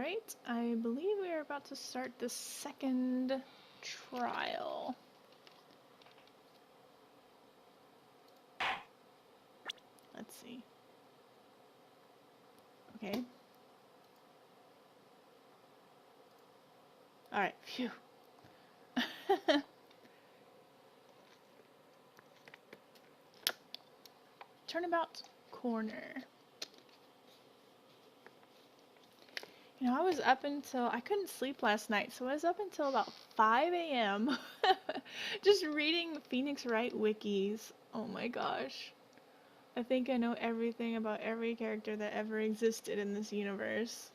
Alright, I believe we are about to start the second trial. Let's see. Okay. Alright, phew. Turnabout corner. You know, I was up until, I couldn't sleep last night, so I was up until about 5 a.m. just reading Phoenix Wright wikis. Oh my gosh. I think I know everything about every character that ever existed in this universe.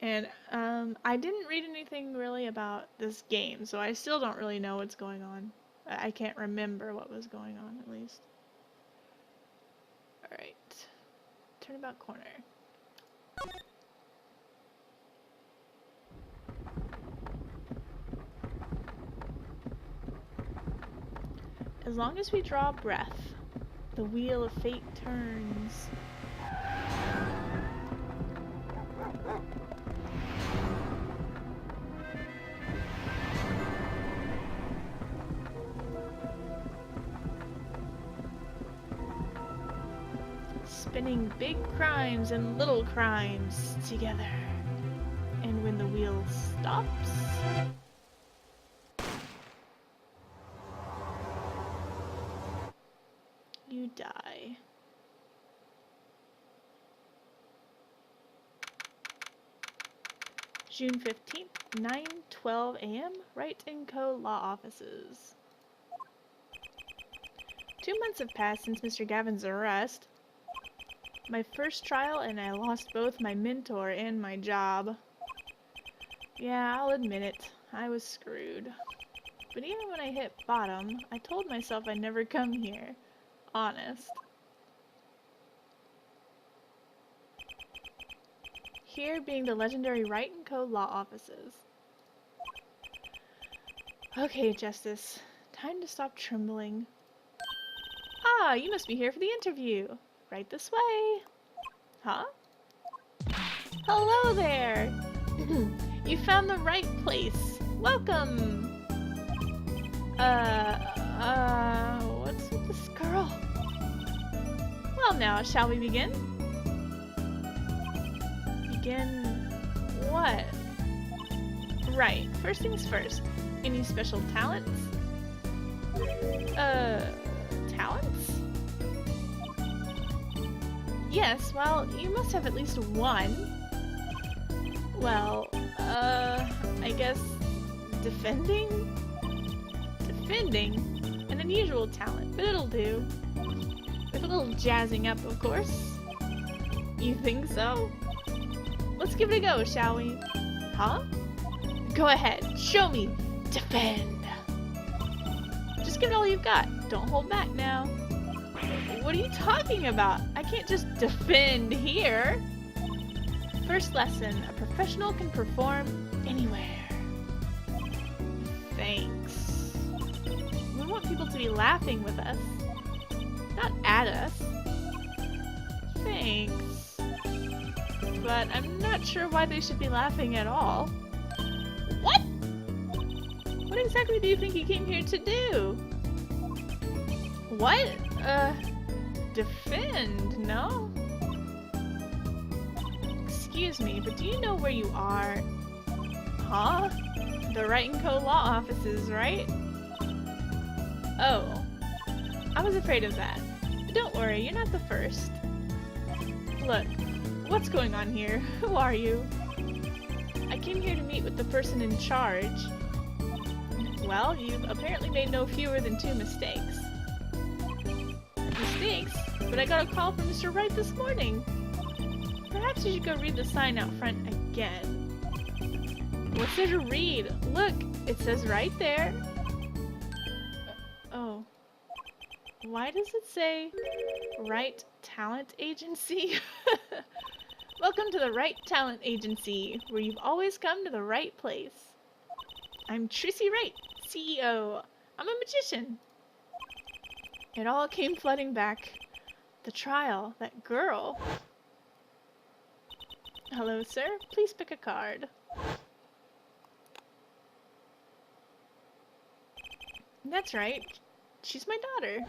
And I didn't read anything really about this game, so I still don't really know what's going on. I can't remember what was going on, at least. Alright. Turnabout corner. As long as we draw breath, the wheel of fate turns. Spinning big crimes and little crimes together. And when the wheel stops, you die. June 15th, 9:12 a.m., Wright & Co. Law Offices. 2 months have passed since Mr. Gavin's arrest. My first trial, and I lost both my mentor and my job. Yeah, I'll admit it. I was screwed. But even when I hit bottom, I told myself I'd never come here. Honest. Here being the legendary Wright & Co. Law Offices. Okay, Justice. Time to stop trembling. Ah, you must be here for the interview. Right this way. Huh? Hello there! You found the right place. Welcome! What's with this girl? Well now, shall we begin? Begin what? Right, first things first. Any special talents? Talents? Yes, well, you must have at least one. Well, I guess defending? Defending? An unusual talent, but it'll do. With a little jazzing up, of course. You think so? Let's give it a go, shall we? Huh? Go ahead, show me. Defend. Just give it all you've got. Don't hold back now. What are you talking about? I can't just defend here. First lesson, a professional can perform anywhere. Thanks. We want people to be laughing with us, not at us. Thanks. But I'm not sure why they should be laughing at all. What? What exactly do you think you came here to do? What? Defend, no? Excuse me, but do you know where you are? Huh? The Wright & Co. Law Offices, right? Oh. I was afraid of that. But don't worry, you're not the first. Look, what's going on here? Who are you? I came here to meet with the person in charge. Well, you've apparently made no fewer than 2 mistakes. Mistakes? But I got a call from Mr. Wright this morning. Perhaps you should go read the sign out front again. What's there to read? Look, it says right there. Oh. Why does it say Wright Talent Agency? Welcome to the Wright Talent Agency, where you've always come to the right place. I'm Trissy Wright, CEO. I'm a magician. It all came flooding back. The trial. That girl. Hello, sir. Please pick a card. That's right. She's my daughter.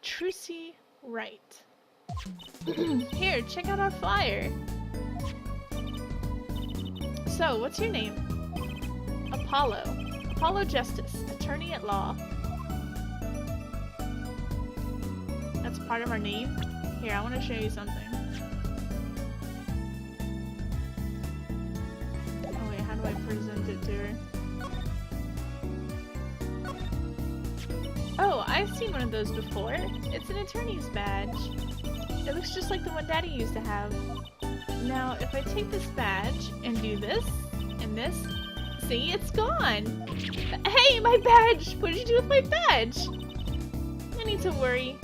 Trucy Wright. Here, check out our flyer. So, what's your name? Apollo. Apollo Justice, attorney at law. That's part of our name? Here, I want to show you something. Oh wait, how do I present it to her? Oh, I've seen one of those before. It's an attorney's badge. It looks just like the one Daddy used to have. Now, if I take this badge and do this, and this, see, it's gone! Hey, my badge! What did you do with my badge? No need to worry.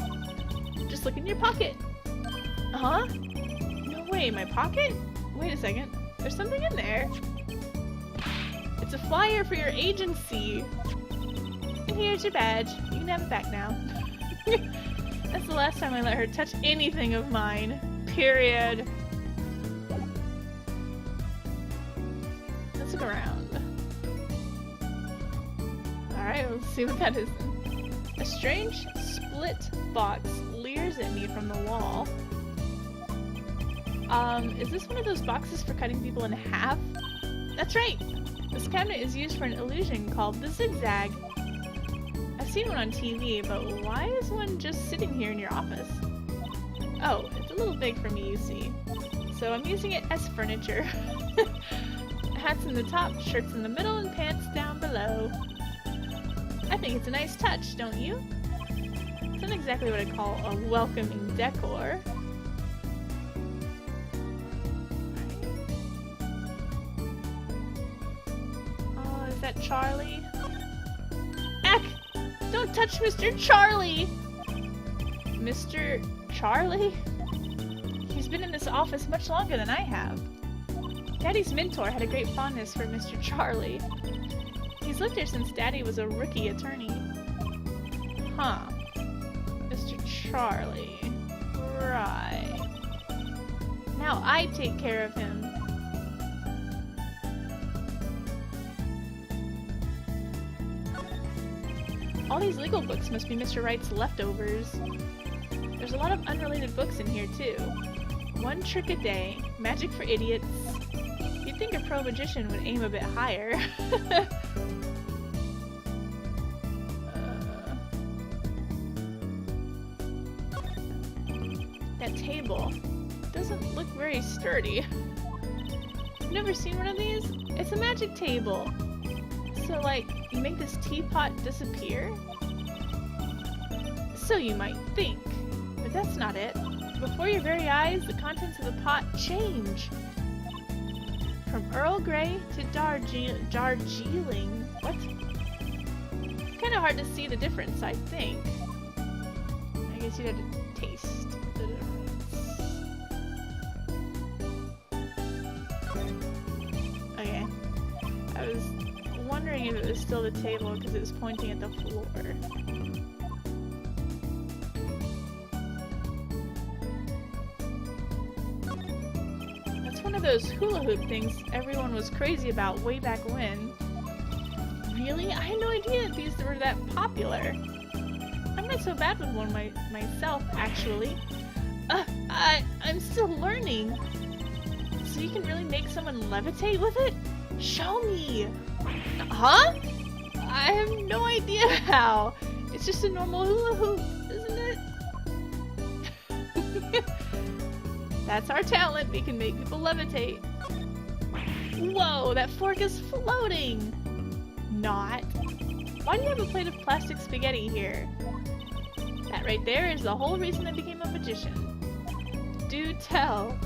Just look in your pocket. Huh? No way, my pocket? Wait a second. There's something in there. It's a flyer for your agency. And here's your badge. You can have it back now. That's the last time I let her touch anything of mine. Period. Let's look around. Alright, let's see what that is then. A strange split box leers at me from the wall. Is this one of those boxes for cutting people in half? That's right! This cabinet is used for an illusion called the zigzag. I've seen one on TV, but why is one just sitting here in your office? Oh, it's a little big for me, you see. So I'm using it as furniture. Hats in the top, shirts in the middle, and pants down below. I think it's a nice touch, don't you? It's not exactly what I'd call a welcoming decor. Oh, is that Charlie? Eck! Don't touch Mr. Charlie! Mr. Charlie? He's been in this office much longer than I have. Daddy's mentor had a great fondness for Mr. Charlie. He's lived here since Daddy was a rookie attorney. Huh. Mr. Charlie. Right. Now I take care of him. All these legal books must be Mr. Wright's leftovers. There's a lot of unrelated books in here too. One trick a day, magic for idiots. You'd think a pro magician would aim a bit higher. That table doesn't look very sturdy. You've never seen one of these? It's a magic table. So, like, you make this teapot disappear? So you might think. But that's not it. Before your very eyes, the contents of the pot change. From Earl Grey to Darjeeling. What? Kinda hard to see the difference, I think. I guess you'd have to taste the difference. Okay. I was wondering if it was still the table because it was pointing at the floor. That's one of those hula hoop things everyone was crazy about way back when. Really? I had no idea these were that popular. I'm not so bad with one myself, actually. I'm still learning. So you can really make someone levitate with it? Show me! Huh? I have no idea how. It's just a normal hula hoop, isn't it? That's our talent. We can make people levitate. Whoa, that fork is floating! Not. Why do you have a plate of plastic spaghetti here? That right there is the whole reason I became a magician. Do tell.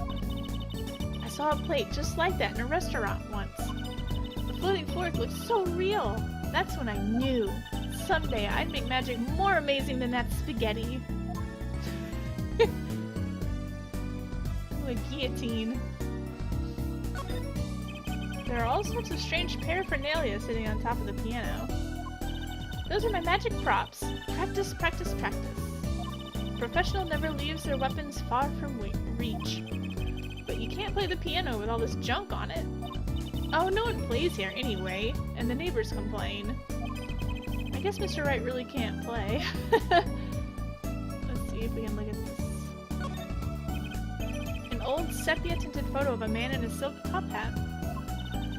I saw a plate just like that in a restaurant once. The floating fork looked so real. That's when I knew. Someday I'd make magic more amazing than that spaghetti. Ooh, a guillotine. There are all sorts of strange paraphernalia sitting on top of the piano. Those are my magic props. Practice, practice, practice. professional never leaves their weapons far from reach. But you can't play the piano with all this junk on it. Oh, no one plays here anyway, and the neighbors complain. I guess Mr. Wright really can't play. Let's see if we can look at this. An old sepia-tinted photo of a man in a silk top hat.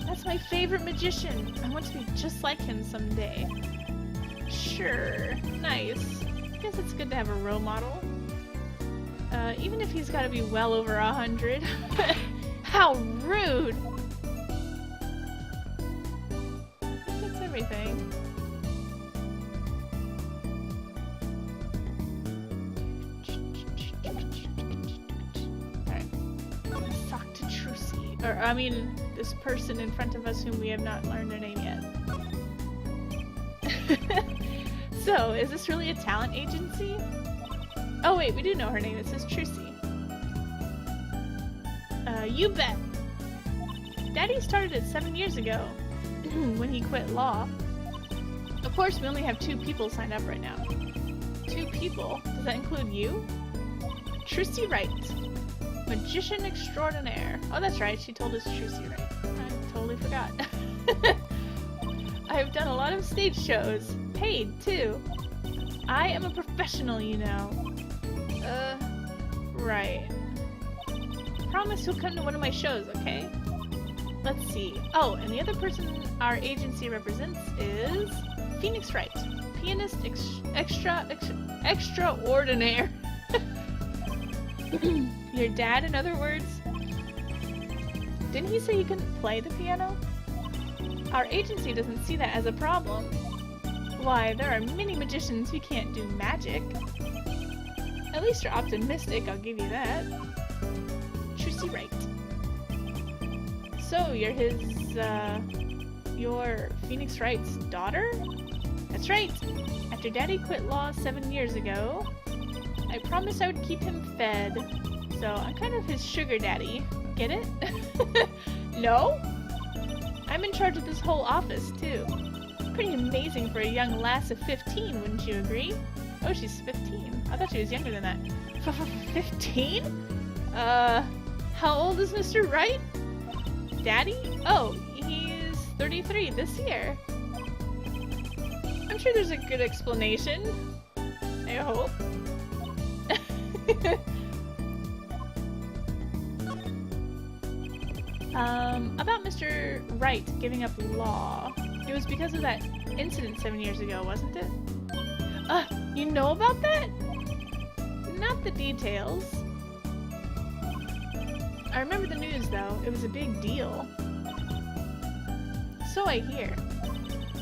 That's my favorite magician. I want to be just like him someday. Sure. Nice. Guess it's good to have a role model. Even if he's gotta be well over 100. How rude! I think that's everything. Alright. Let's talk to Trucy. Or, I mean, this person in front of us whom we have not learned their name yet. So, is this really a talent agency? Oh wait, we do know her name. It says Trucy. You bet! Daddy started it 7 years ago, when he quit law. Of course, we only have 2 people signed up right now. 2 people? Does that include you? Trucy Wright. Magician extraordinaire. Oh, that's right. She told us Trucy Wright. I totally forgot. I've done a lot of stage shows. Paid, too. I am a professional, you know. Right. Promise you'll come to one of my shows, okay? Let's see. Oh, and the other person our agency represents is Phoenix Wright. Pianist extraordinaire. Your dad, in other words? Didn't he say he couldn't play the piano? Our agency doesn't see that as a problem. Why, there are many magicians who can't do magic. At least you're optimistic, I'll give you that. Trucy Wright. So, you're you're Phoenix Wright's daughter? That's right. After Daddy quit law 7 years ago, I promised I would keep him fed. So, I'm kind of his sugar daddy. Get it? No? I'm in charge of this whole office, too. Pretty amazing for a young lass of 15, wouldn't you agree? Oh, she's 15. I thought she was younger than that. 15? How old is Mr. Wright? Daddy? Oh, he's 33 this year. I'm sure there's a good explanation. I hope. About Mr. Wright giving up law. It was because of that incident 7 years ago, wasn't it? You know about that? Not the details. I remember the news, though. It was a big deal. So I hear.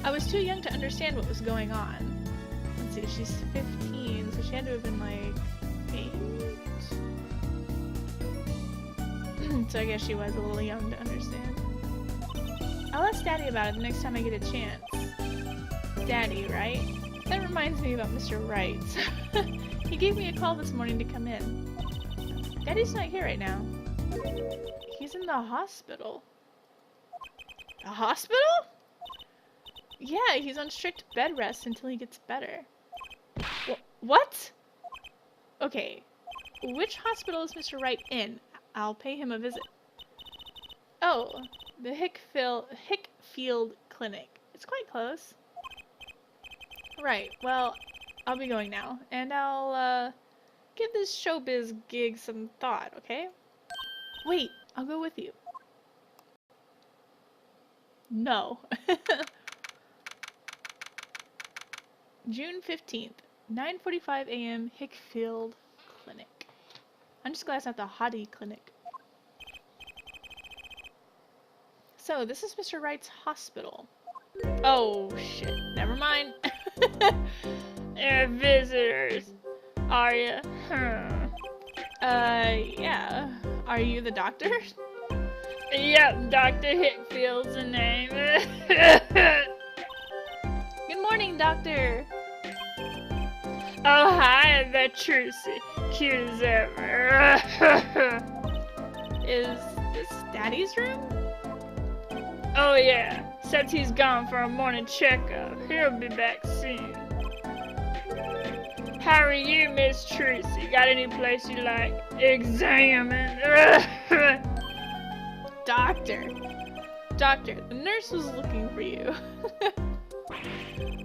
I was too young to understand what was going on. Let's see, she's 15, so she had to have been like 8? So I guess she was a little young to understand. I'll ask Daddy about it the next time I get a chance. Daddy, right? That reminds me about Mr. Wright. He gave me a call this morning to come in. Daddy's not here right now. He's in the hospital. The hospital? Yeah, he's on strict bed rest until he gets better. What? Okay. Which hospital is Mr. Wright in? I'll pay him a visit. Oh, the Hickfield Clinic. It's quite close. Right, well, I'll be going now, and I'll, give this showbiz gig some thought, okay? Wait, I'll go with you. No. June 15th, 9:45 a.m., Hickfield Clinic. I'm just glad it's not the Hottie Clinic. So, this is Mr. Wright's hospital. Oh, shit. Never mind. Visitors. Are you? Yeah. Are you the doctor? Yep, Dr. Hickfield's the name. Good morning, doctor. Oh, hi, the Trucy. Cute as ever. Is this Daddy's room? Oh, yeah. Except he's gone for a morning checkup. He'll be back soon. How are you, Miss Tracy? Got any place you like examine? Doctor. Doctor, the nurse was looking for you.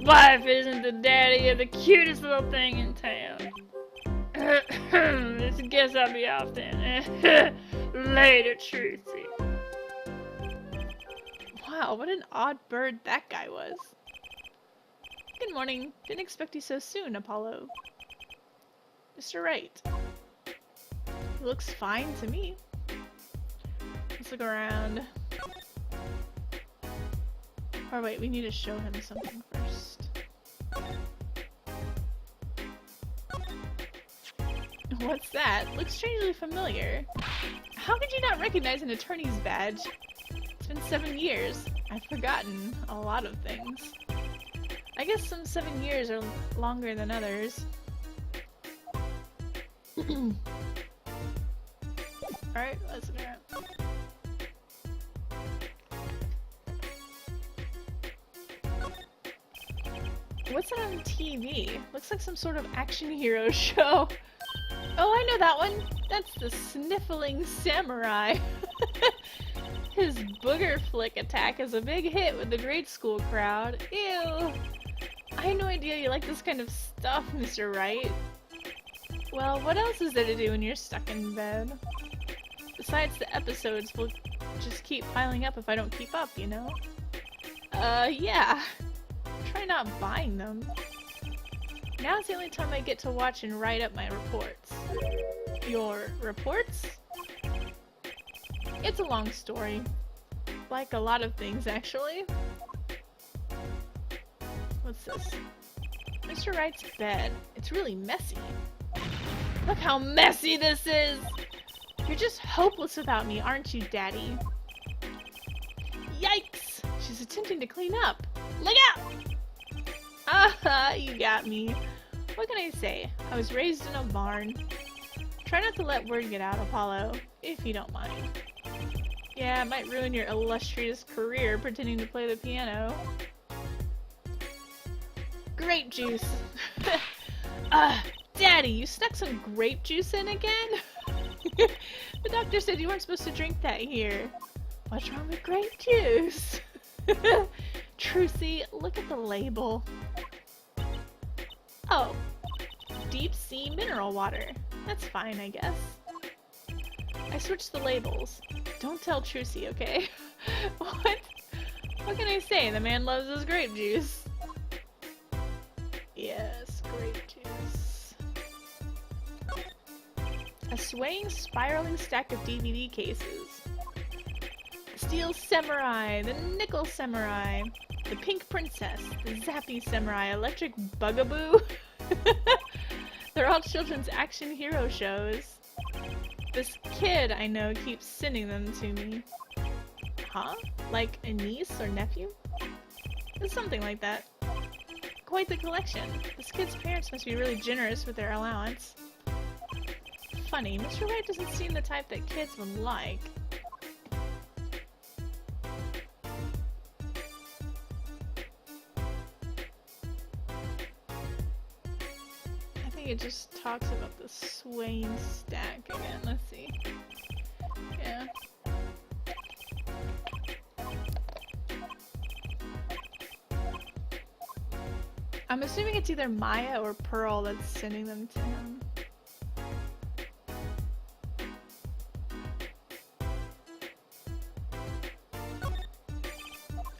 Life isn't the daddy of the cutest little thing in town. Let's guess I'll be off then. Later, Tracy. Wow, what an odd bird that guy was. Good morning. Didn't expect you so soon, Apollo. Mr. Wright. He looks fine to me. Let's look around. Oh wait, we need to show him something first. What's that? Looks strangely familiar. How could you not recognize an attorney's badge? It's been 7 years. I've forgotten a lot of things. I guess some 7 years are longer than others. Alright, let's look around. What's it on TV? Looks like some sort of action hero show. Oh, I know that one! That's the Sniffling Samurai! His booger flick attack is a big hit with the grade school crowd. Ew! I had no idea you like this kind of stuff, Mr. Wright. Well, what else is there to do when you're stuck in bed? Besides, the episodes will just keep piling up if I don't keep up, you know? Yeah. Try not buying them. Now's the only time I get to watch and write up my reports. Your reports? It's a long story. Like a lot of things, actually. What's this? Mr. Wright's bed. It's really messy. Look how messy this is! You're just hopeless without me, aren't you, Daddy? Yikes! She's attempting to clean up. Look out! Ah, you got me. What can I say? I was raised in a barn. Try not to let word get out, Apollo, if you don't mind. Yeah, it might ruin your illustrious career pretending to play the piano. Grape juice! Daddy, you stuck some grape juice in again? The doctor said you weren't supposed to drink that here. What's wrong with grape juice? Trucy, look at the label. Oh, deep sea mineral water. That's fine, I guess. I switched the labels. Don't tell Trucy, okay? What? What can I say? The man loves his grape juice. Yes, grape juice. A swaying, spiraling stack of DVD cases. Steel Samurai, the Nickel Samurai, the Pink Princess, the Zappy Samurai, Electric Bugaboo. They're all children's action hero shows. This kid I know keeps sending them to me. Huh? Like a niece or nephew? It's something like that. Quite the collection. This kid's parents must be really generous with their allowance. Funny, Mr. Wright doesn't seem the type that kids would like. I think it just talks about the swaying stack again. Let's see. Yeah. I'm assuming it's either Maya or Pearl that's sending them to him.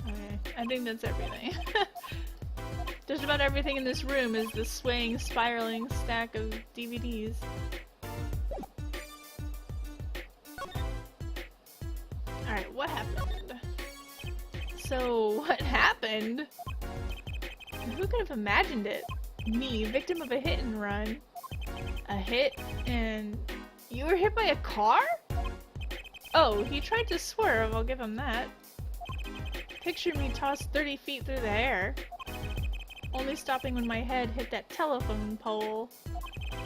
Okay, I think that's everything. Just about everything in this room is the swaying, spiraling stack of DVDs. Alright, what happened? So, what happened? Who could have imagined it? Me, victim of a hit and run. A hit and... You were hit by a car? Oh, he tried to swerve, I'll give him that. Picture me tossed 30 feet through the air. Only stopping when my head hit that telephone pole.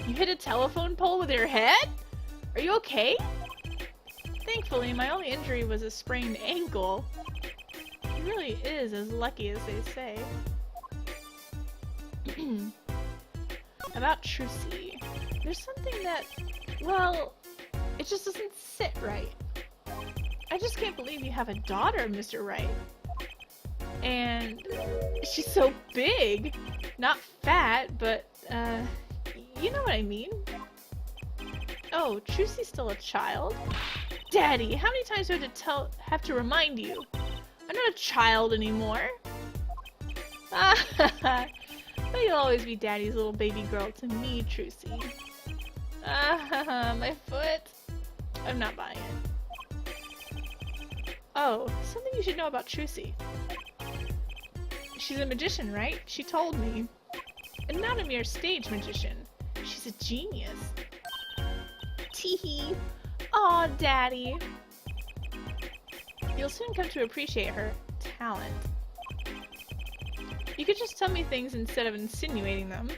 You hit a telephone pole with your head? Are you okay? Thankfully, my only injury was a sprained ankle. He really is as lucky as they say. About Trucy. There's something that, well, it just doesn't sit right. I just can't believe you have a daughter, Mr. Wright. And she's so big. Not fat, but, you know what I mean. Oh, Trucy's still a child? Daddy, how many times do I have to remind you? I'm not a child anymore. But you'll always be Daddy's little baby girl to me, Trucy. My foot. I'm not buying it. Oh, something you should know about Trucy. She's a magician, right? She told me. And not a mere stage magician. She's a genius. Teehee. Aw, Daddy. You'll soon come to appreciate her talent. You could just tell me things instead of insinuating them.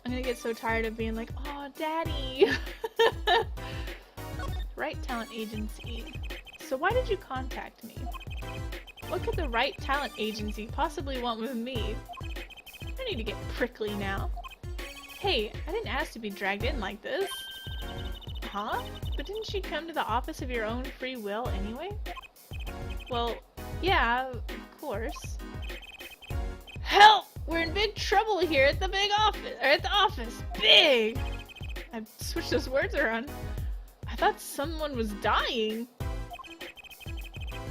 I'm gonna get so tired of being like, "Aw, Daddy." Right Talent Agency. So why did you contact me? What could the Right Talent Agency possibly want with me? I need to get prickly now. Hey, I didn't ask to be dragged in like this. Huh? But didn't you come to the office of your own free will anyway? Well, yeah, of course. Help! We're in big trouble here at the big office, or at the office. Big! I switched those words around. I thought someone was dying.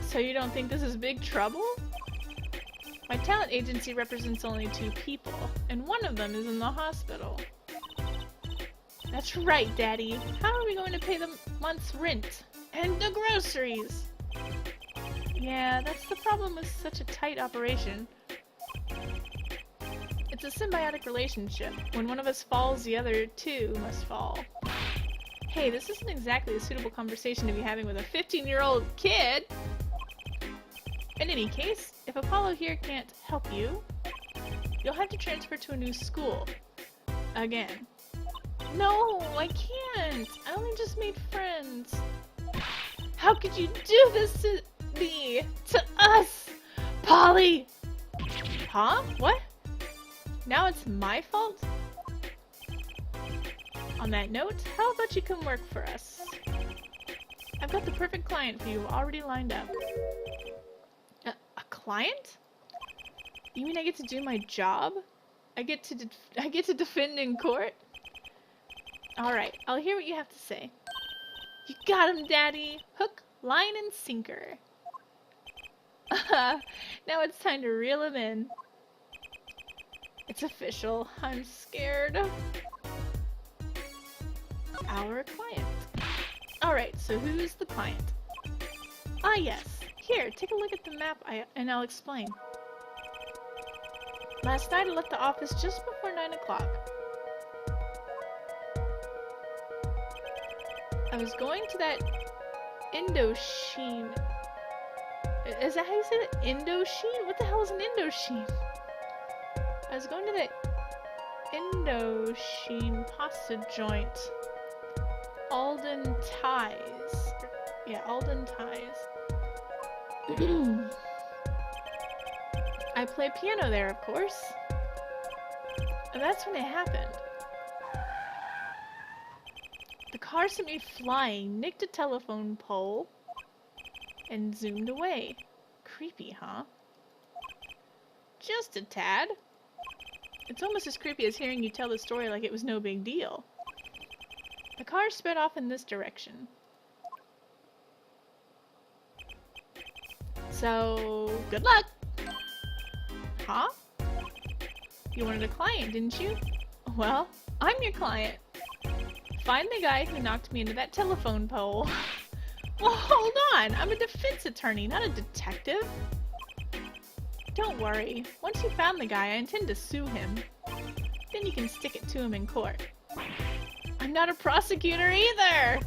So you don't think this is big trouble? My talent agency represents only 2 people, and one of them is in the hospital. That's right, Daddy. How are we going to pay the month's rent? And the groceries? Yeah, that's the problem with such a tight operation. It's a symbiotic relationship. When one of us falls, the other 2 must fall. Hey, this isn't exactly a suitable conversation to be having with a 15-year-old kid! In any case, if Apollo here can't help you, you'll have to transfer to a new school. Again. No, I can't! I only just made friends. How could you do this to me? To us! Polly! Huh? What? Now it's my fault? On that note, how about you come work for us? I've got the perfect client for you already lined up. A client? You mean I get to do my job? I get to defend in court? Alright, I'll hear what you have to say. You got him, Daddy! Hook, line, and sinker. Now it's time to reel him in. It's official. I'm scared. Our client. Alright, so who's the client? Ah, yes. Here, take a look at the map and I'll explain. Last night I left the office just before 9 o'clock. I was going to that Indochine. Is that how you say that? Indochine? What the hell is an Indochine? I was going to that Indochine pasta joint. Alden Ties. Yeah, Alden Ties. I play piano there, of course. And that's when it happened. The car sent me flying, nicked a telephone pole, and zoomed away. Creepy, huh? Just a tad. It's almost as creepy as hearing you tell the story like it was no big deal. The car sped off in this direction. So, good luck! Huh? You wanted a client, didn't you? Well, I'm your client. Find the guy who knocked me into that telephone pole. Well, hold on! I'm a defense attorney, not a detective. Don't worry. Once you found the guy, I intend to sue him. Then you can stick it to him in court. I'm not a prosecutor either!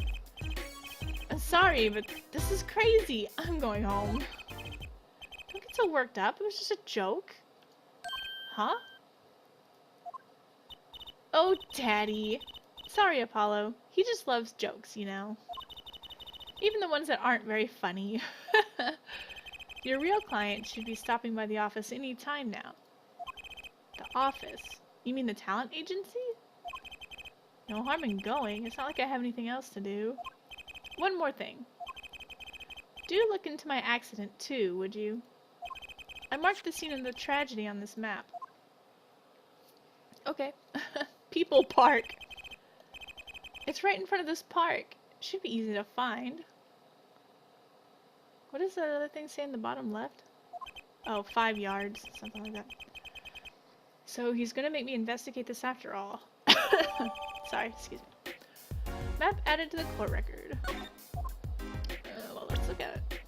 I'm sorry, but this is crazy. I'm going home. Don't get so worked up. It was just a joke. Huh? Oh, Daddy. Sorry, Apollo. He just loves jokes, you know. Even the ones that aren't very funny. Your real client should be stopping by the office any time now. The office? You mean the talent agency? No harm in going. It's not like I have anything else to do. One more thing. Do look into my accident too, would you? I marked the scene of the tragedy on this map. Okay. People Park. It's right in front of this park. Should be easy to find. What does the other thing say in the bottom left? Oh, 5 yards. Something like that. So he's gonna make me investigate this after all. Sorry, excuse me. Map added to the court record. Well, let's look at it.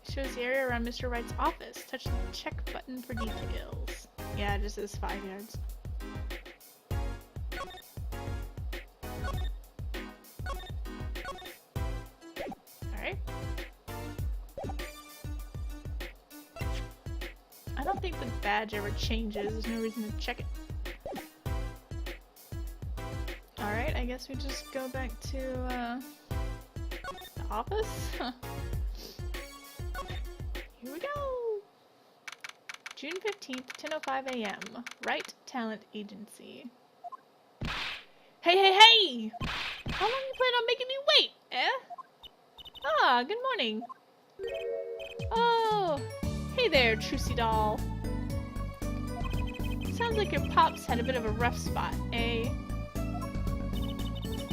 It shows the area around Mr. Wright's office. Touch the check button for details. Yeah, it just says 5 yards. Alright. I don't think the badge ever changes. There's no reason to check it. Alright, I guess we just go back to, the office? Here we go! June 15th, 10:05 a.m. Wright Talent Agency. Hey, hey, hey! How long you plan on making me wait, eh? Ah, good morning. Oh, hey there, Trucy doll. Sounds like your pops had a bit of a rough spot, eh?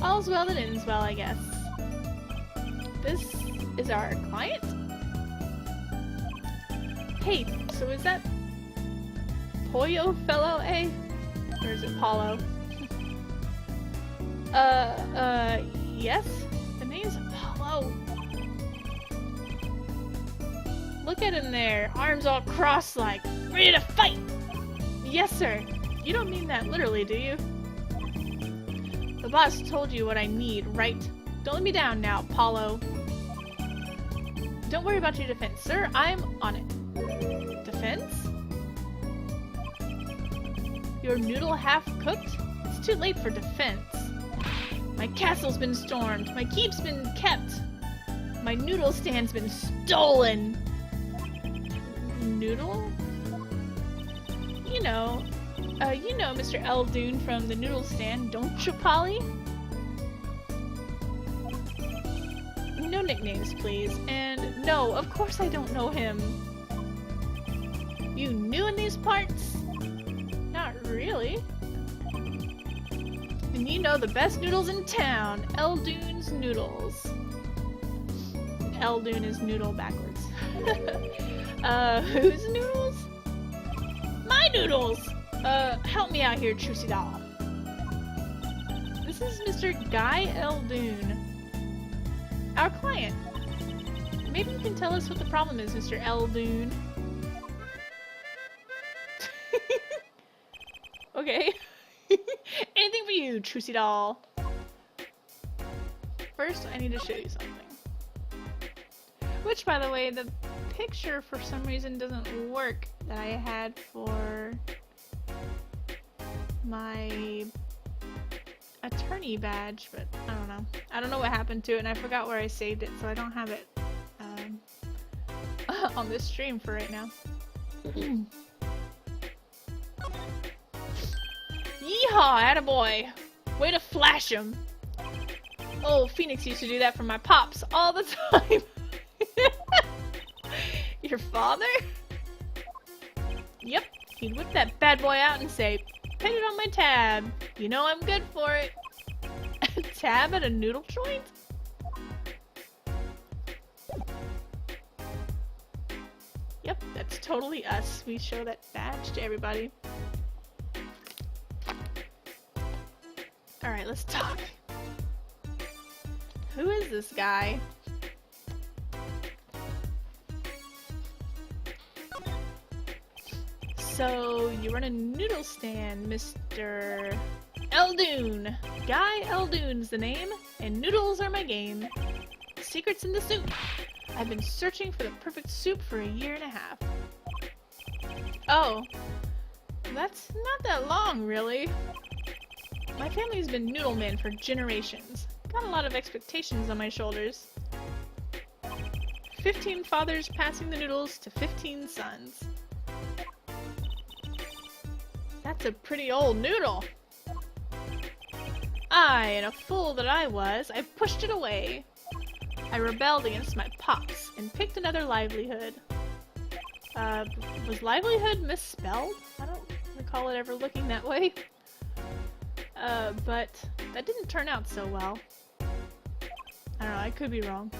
All's well that ends well, I guess. This is our client? Hey, so is that Pollo fellow, eh? Or is it Paulo? Yes? The name's Paulo. Look at him there, arms all crossed-like, ready to fight! Yes, sir. You don't mean that literally, do you? The boss told you what I need, right? Don't let me down now, Paulo. Don't worry about your defense, sir. I'm on it. Defense? Your noodle half-cooked? It's too late for defense. My castle's been stormed. My keep's been kept. My noodle stand's been stolen. Noodle? You know Mr. Eldoon from the noodle stand, don't you, Polly? No nicknames, please. And no, of course I don't know him. You new in these parts? Not really. And you know the best noodles in town, Eldoon's Noodles. Eldoon is noodle backwards. Whose noodles? My noodles! Help me out here, Trucy doll. This is Mr. Guy Eldoon, our client. Maybe you can tell us what the problem is, Mr. Eldoon. Okay. Anything for you, Trucy doll. First, I need to show you something. Which, by the way, the picture for some reason doesn't work that I had for my attorney badge, but I don't know. I don't know what happened to it, and I forgot where I saved it, so I don't have it on this stream for right now. Yeehaw, attaboy! Way to flash him! Oh, Phoenix used to do that for my pops all the time! Your father? Yep, he'd whip that bad boy out and say, "Put it on my tab. You know I'm good for it." A tab at a noodle joint? Yep, that's totally us. We show that badge to everybody. Alright, let's talk. Who is this guy? So, you run a noodle stand, Mr. Eldoon. Guy Eldoon's the name, and noodles are my game. Secrets in the soup. I've been searching for the perfect soup for 1.5 years. Oh, that's not that long, really. My family's been noodle men for generations. Got a lot of expectations on my shoulders. 15 fathers passing the noodles to 15 sons. That's a pretty old noodle. And a fool that I was, I pushed it away. I rebelled against my pops and picked another livelihood. Was livelihood misspelled? I don't recall it ever looking that way. But that didn't turn out so well. I don't know, I could be wrong.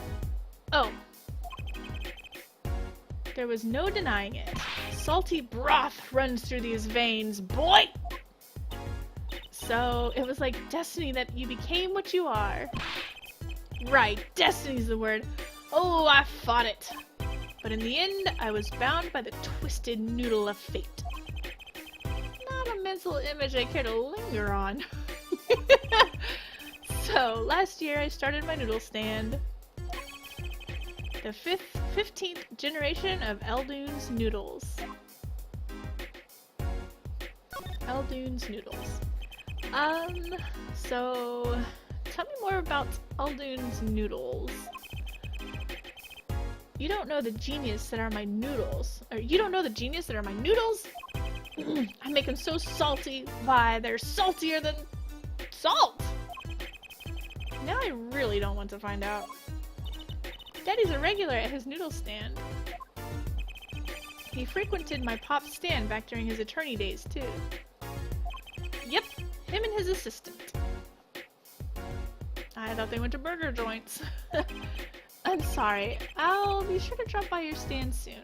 Oh. There was no denying it. Salty broth runs through these veins, boy! So, it was like destiny that you became what you are. Right, destiny's the word. Oh, I fought it. But in the end, I was bound by the twisted noodle of fate. Not a mental image I care to linger on. So, last year I started my noodle stand. The 15th generation of Eldoon's Noodles. Eldoon's Noodles. So tell me more about Eldoon's Noodles. You don't know the genius that are my noodles. Or you don't know the genius that are my noodles? I make them so salty. Why, they're saltier than salt! Now I really don't want to find out. Daddy's a regular at his noodle stand. He frequented my pop's stand back during his attorney days, too. Yep, him and his assistant. I thought they went to burger joints. I'm sorry. I'll be sure to drop by your stand soon.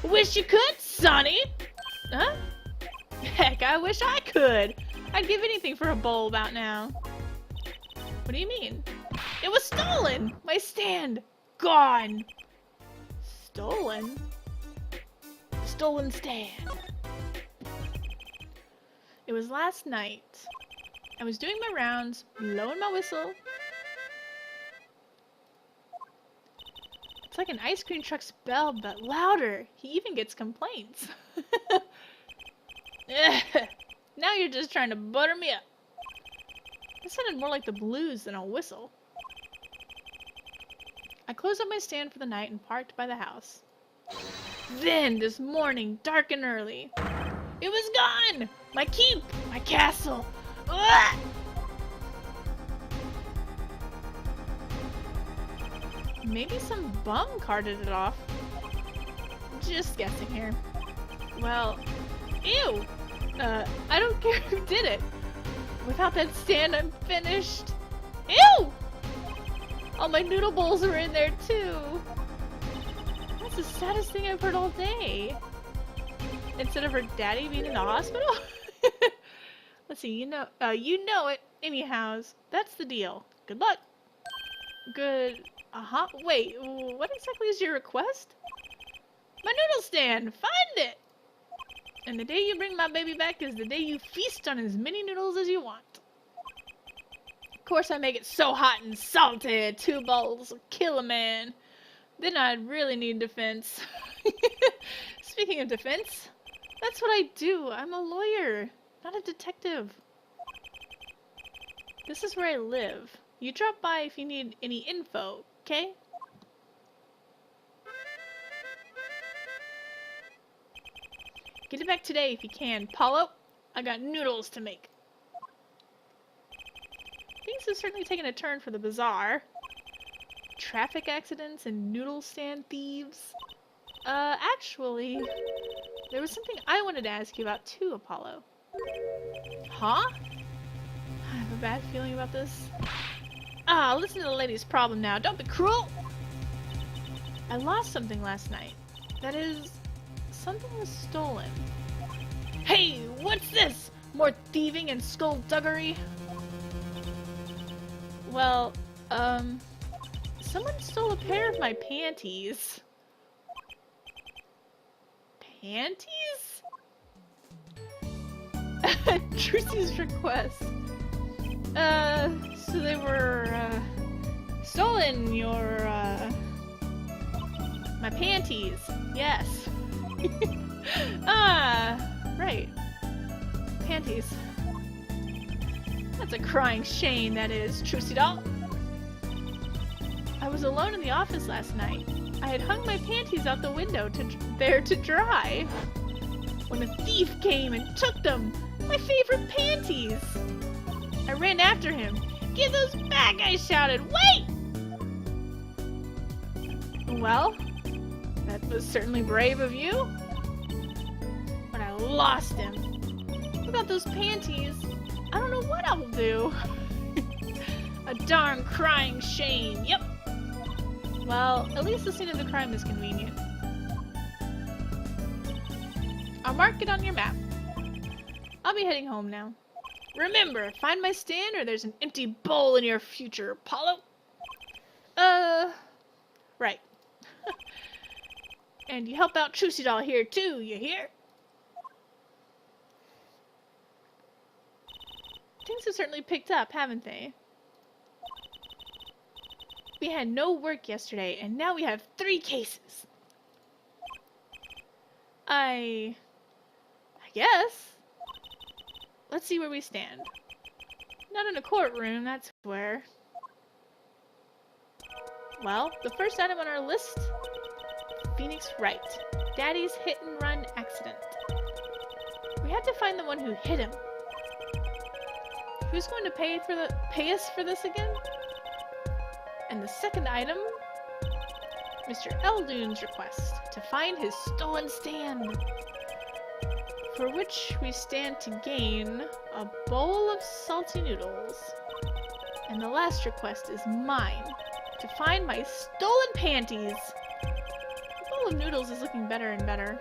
Wish you could, Sonny! Huh? Heck, I wish I could! I'd give anything for a bowl about now. What do you mean? It was stolen! My stand! Gone! Stolen? Stolen stand. It was last night. I was doing my rounds, blowing my whistle. It's like an ice cream truck's bell, but louder. He even gets complaints. Now you're just trying to butter me up. It sounded more like the blues than a whistle. I closed up my stand for the night and parked by the house. Then, this morning, dark and early, it was gone! My keep! My castle! Ugh! Maybe some bum carted it off. Just guessing here. Well, ew! I don't care who did it. Without that stand, I'm finished. Ew! All my noodle bowls are in there, too. That's the saddest thing I've heard all day. Instead of her daddy being in the hospital? Let's see, you know it. Anyhows, that's the deal. Good luck. Good. Wait, what exactly is your request? My noodle stand! Find it! And the day you bring my baby back is the day you feast on as many noodles as you want. Of course I make it so hot and salty, 2 bowls will kill a man. Then I'd really need defense. Speaking of defense, that's what I do. I'm a lawyer, not a detective. This is where I live. You drop by if you need any info, okay? Get it back today if you can, Paulo. I got noodles to make. Things have certainly taken a turn for the bazaar. Traffic accidents and noodle stand thieves. Actually, there was something I wanted to ask you about too, Apollo. Huh? I have a bad feeling about this. Listen to the lady's problem now. Don't be cruel! I lost something last night. That is, something was stolen. Hey, what's this? More thieving and skullduggery? Well, someone stole a pair of my panties. Panties? Trucy's request. So they were, stolen your, my panties. Yes. Right. Panties. That's a crying shame, that is, Trucy doll. I was alone in the office last night. I had hung my panties out the window to dry when a thief came and took them, my favorite panties. I ran after him. Give those back, I shouted. Wait! Well, that was certainly brave of you. But I lost him. Without those panties, I don't know what I'll do. A darn crying shame. Yep. Well, at least the scene of the crime is convenient. I'll mark it on your map. I'll be heading home now. Remember, find my stand or there's an empty bowl in your future, Apollo. Right. And you help out Trucy Doll here too, you hear? Things have certainly picked up, haven't they? We had no work yesterday, and now we have 3 cases. I guess. Let's see where we stand. Not in a courtroom, that's where. Well, the first item on our list, Phoenix Wright. Daddy's hit-and-run accident. We had to find the one who hit him. Who's going to pay us for this again? And the second item, Mr. Eldoon's request to find his stolen stand, for which we stand to gain a bowl of salty noodles. And the last request is mine, to find my stolen panties. The bowl of noodles is looking better and better.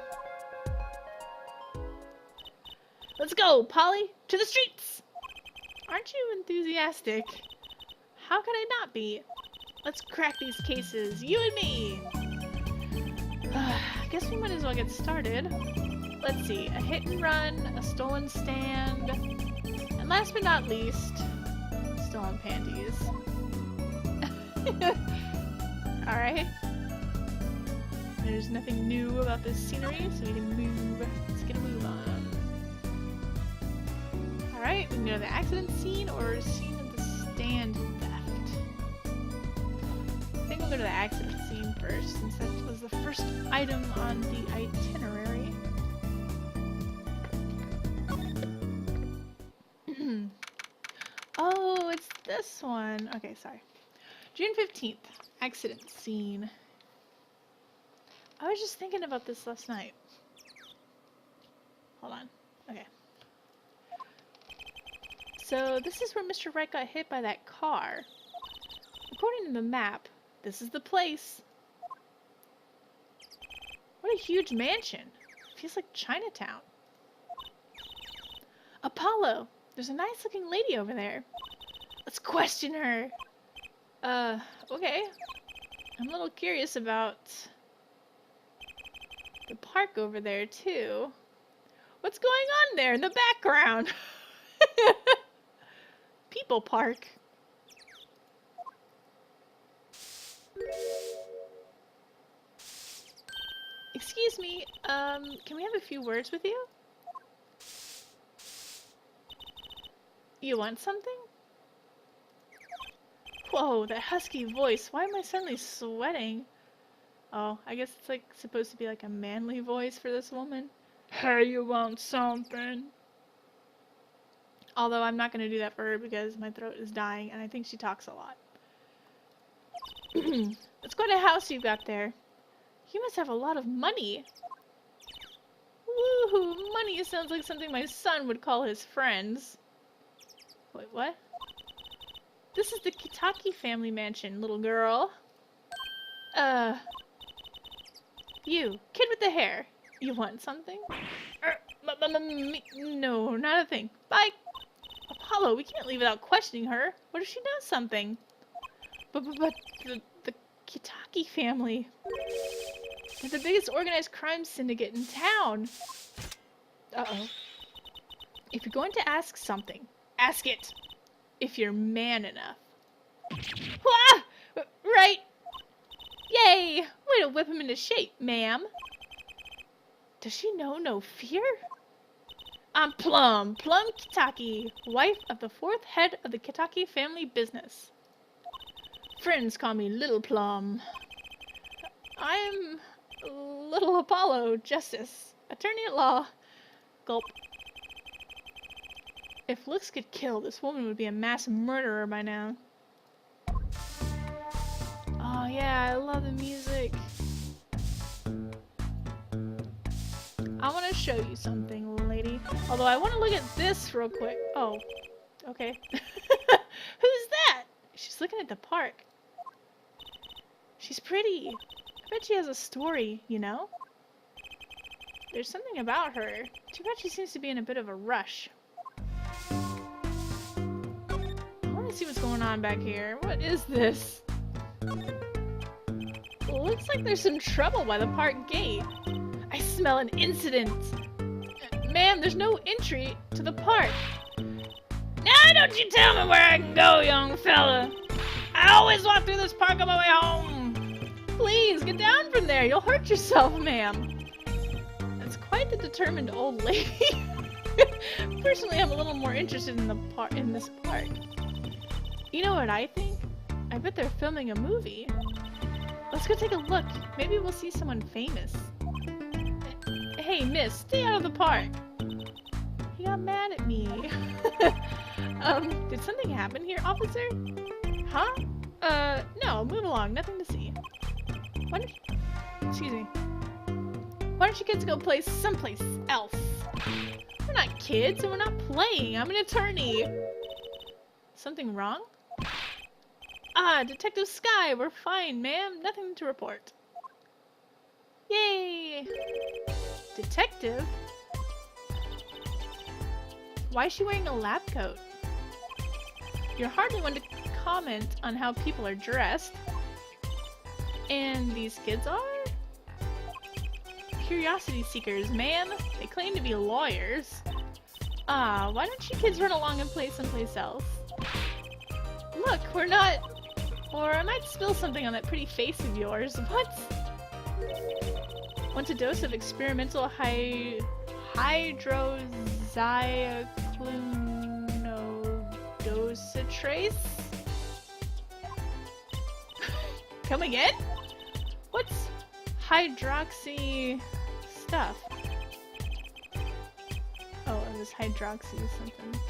Let's go, Polly, to the streets! Aren't you enthusiastic? How could I not be? Let's crack these cases, you and me! I guess we might as well get started. Let's see, a hit and run, a stolen stand, and last but not least, stolen panties. Alright. There's nothing new about this scenery, so we can move. Let's get a move on. Alright, we can go to the accident scene or scene of the stand theft. I think we'll go to the accident scene first, since that was the first item on the itinerary. Oh, it's this one. Okay, sorry. June 15th, accident scene. I was just thinking about this last night. Hold on. Okay. So, this is where Mr. Wright got hit by that car. According to the map, this is the place. What a huge mansion. Feels like Chinatown. Apollo! There's a nice looking lady over there. Let's question her. Okay. I'm a little curious about the park over there, too. What's going on there in the background? People Park. Excuse me, can we have a few words with you? You want something? Whoa, that husky voice. Why am I suddenly sweating? Oh, I guess it's like supposed to be like a manly voice for this woman. Hey, you want something? Although I'm not going to do that for her because my throat is dying and I think she talks a lot. Let's go to the house you've got there. You must have a lot of money. Woohoo, money sounds like something my son would call his friends. Wait, what? This is the Kitaki family mansion, little girl. You, kid with the hair. You want something? No, not a thing. Bye. Apollo, we can't leave without questioning her. What if she knows something? But the Kitaki family. They're the biggest organized crime syndicate in town. Uh-oh. If you're going to ask something, ask it. If you're man enough. Wah! Right. Yay! Way to whip him into shape, ma'am. Does she know no fear? I'm Plum Kitaki, wife of the 4th head of the Kitaki family business. Friends call me Little Plum. I'm little Apollo, Justice, attorney at law. Gulp. If looks could kill, this woman would be a mass murderer by now. Oh yeah, I love the music. I want to show you something, lady. Although I want to look at this real quick. Oh, okay. Who's that? She's looking at the park. She's pretty. I bet she has a story, you know? There's something about her. Too bad she seems to be in a bit of a rush. I want to see what's going on back here. What is this? Looks like there's some trouble by the park gate. I smell an incident. Ma'am, there's no entry to the park. Now don't you tell me where I can go, young fella. I always walk through this park on my way home. Please, get down from there. You'll hurt yourself, ma'am. That's quite the determined old lady. Personally, I'm a little more interested in this park. You know what I think? I bet they're filming a movie. Let's go take a look. Maybe we'll see someone famous. Hey, miss, stay out of the park. He got mad at me. Did something happen here, officer? Huh? No, move along. Nothing to see. Excuse me. Why don't you kids go play someplace else? We're not kids and we're not playing. I'm an attorney. Something wrong? Ah, Detective Sky, we're fine, ma'am. Nothing to report. Yay! Detective? Why is she wearing a lab coat? You're hardly one to comment on how people are dressed. And these kids are? Curiosity seekers, ma'am. They claim to be lawyers. Ah, why don't you kids run along and play someplace else? Look, we're not... Or I might spill something on that pretty face of yours. What? Want a dose of experimental hydroxychlorodosatrace? Come again? What's hydroxy stuff? Oh, it was hydroxy something.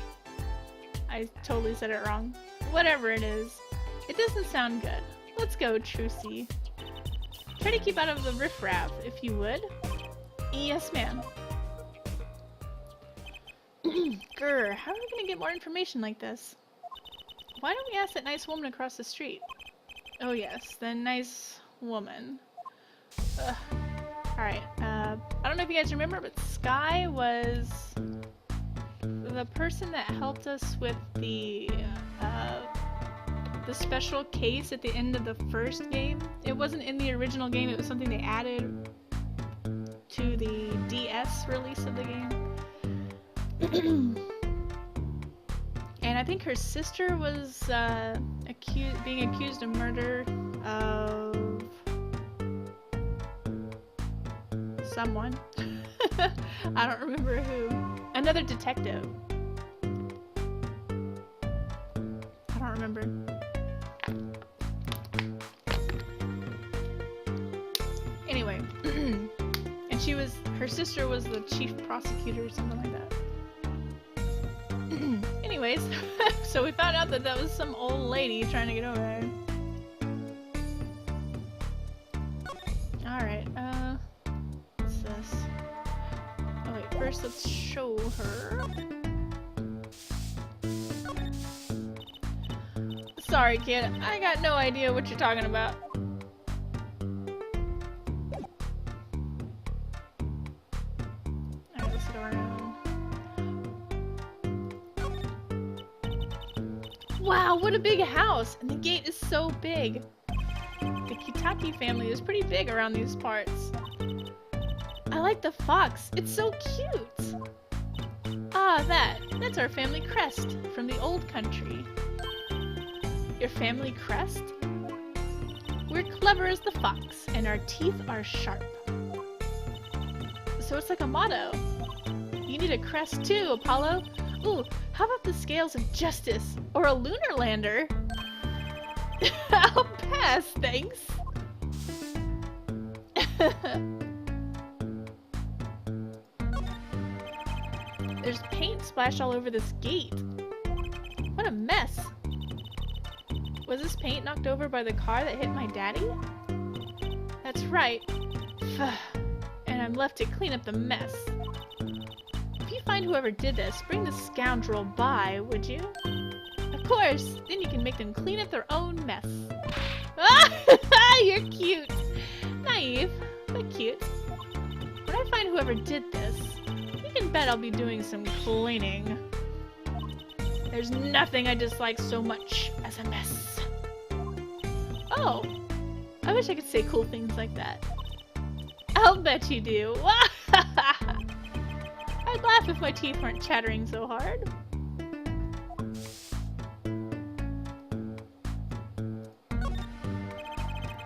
I totally said it wrong. Whatever it is. It doesn't sound good. Let's go, Trucy. Try to keep out of the riffraff, if you would. Yes, ma'am. Grr, how are we gonna get more information like this? Why don't we ask that nice woman across the street? Oh yes, the nice woman. Alright, I don't know if you guys remember, but Sky was the person that helped us with the special case at the end of the first game. It wasn't in the original game, it was something they added to the DS release of the game. And I think her sister was being accused of murder of someone. I don't remember who. Another detective. I don't remember. Anyway, and her sister was the chief prosecutor or something like that. Anyways, so we found out that that was some old lady trying to get over there. Alright, what's this? Oh wait, first let's show her. Sorry kid, I got no idea what you're talking about. Alright, let's go around. Wow, what a big house! And the gate is so big. The Kitaki family is pretty big around these parts. I like the fox. It's so cute. Ah, that's our family crest from the old country. Your family crest? We're clever as the fox, and our teeth are sharp. So it's like a motto. You need a crest too, Apollo. Ooh, how about the scales of justice? Or a lunar lander? I'll pass, thanks. There's paint splashed all over this gate. What a mess. Was this paint knocked over by the car that hit my daddy? That's right. And I'm left to clean up the mess. If you find whoever did this, bring the scoundrel by, would you? Of course! Then you can make them clean up their own mess. You're cute! Naive, but cute. When I find whoever did this, you can bet I'll be doing some cleaning. There's nothing I dislike so much as a mess. Oh! I wish I could say cool things like that. I'll bet you do. I'd laugh if my teeth weren't chattering so hard.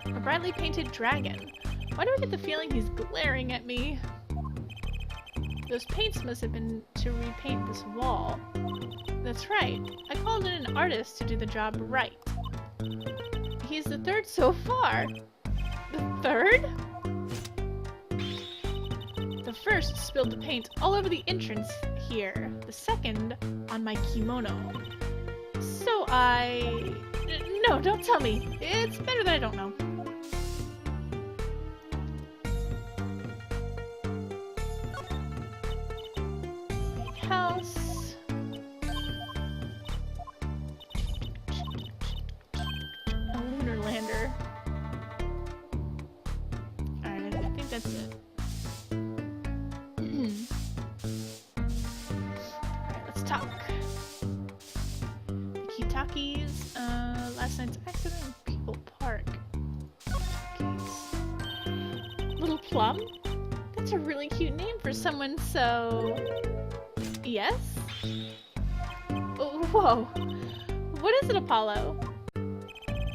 A brightly painted dragon. Why do I get the feeling he's glaring at me? Those paints must have been to repaint this wall. That's right. I called in an artist to do the job right. He's the third so far. The third? The first spilled the paint all over the entrance here. The second on my kimono. So No, don't tell me. It's better that I don't know. House. A lunar lander. Alright, I think that's it. Alright, let's talk. The Kitakis, last night's accident in People Park. Little Plum? That's a really cute name for someone so... Yes? Whoa. What is it, Apollo?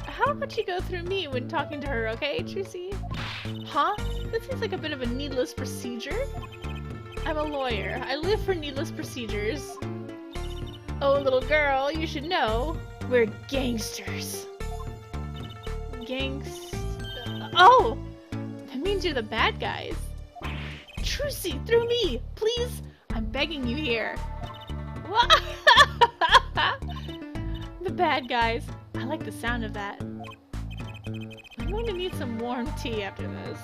How about you go through me when talking to her, okay, Trucy? Huh? That seems like a bit of a needless procedure. I'm a lawyer. I live for needless procedures. Oh, little girl, you should know. We're gangsters. Oh! That means you're the bad guys. Trucy, through me! Please! I'm begging you here. The bad guys. I like the sound of that. I'm going to need some warm tea after this.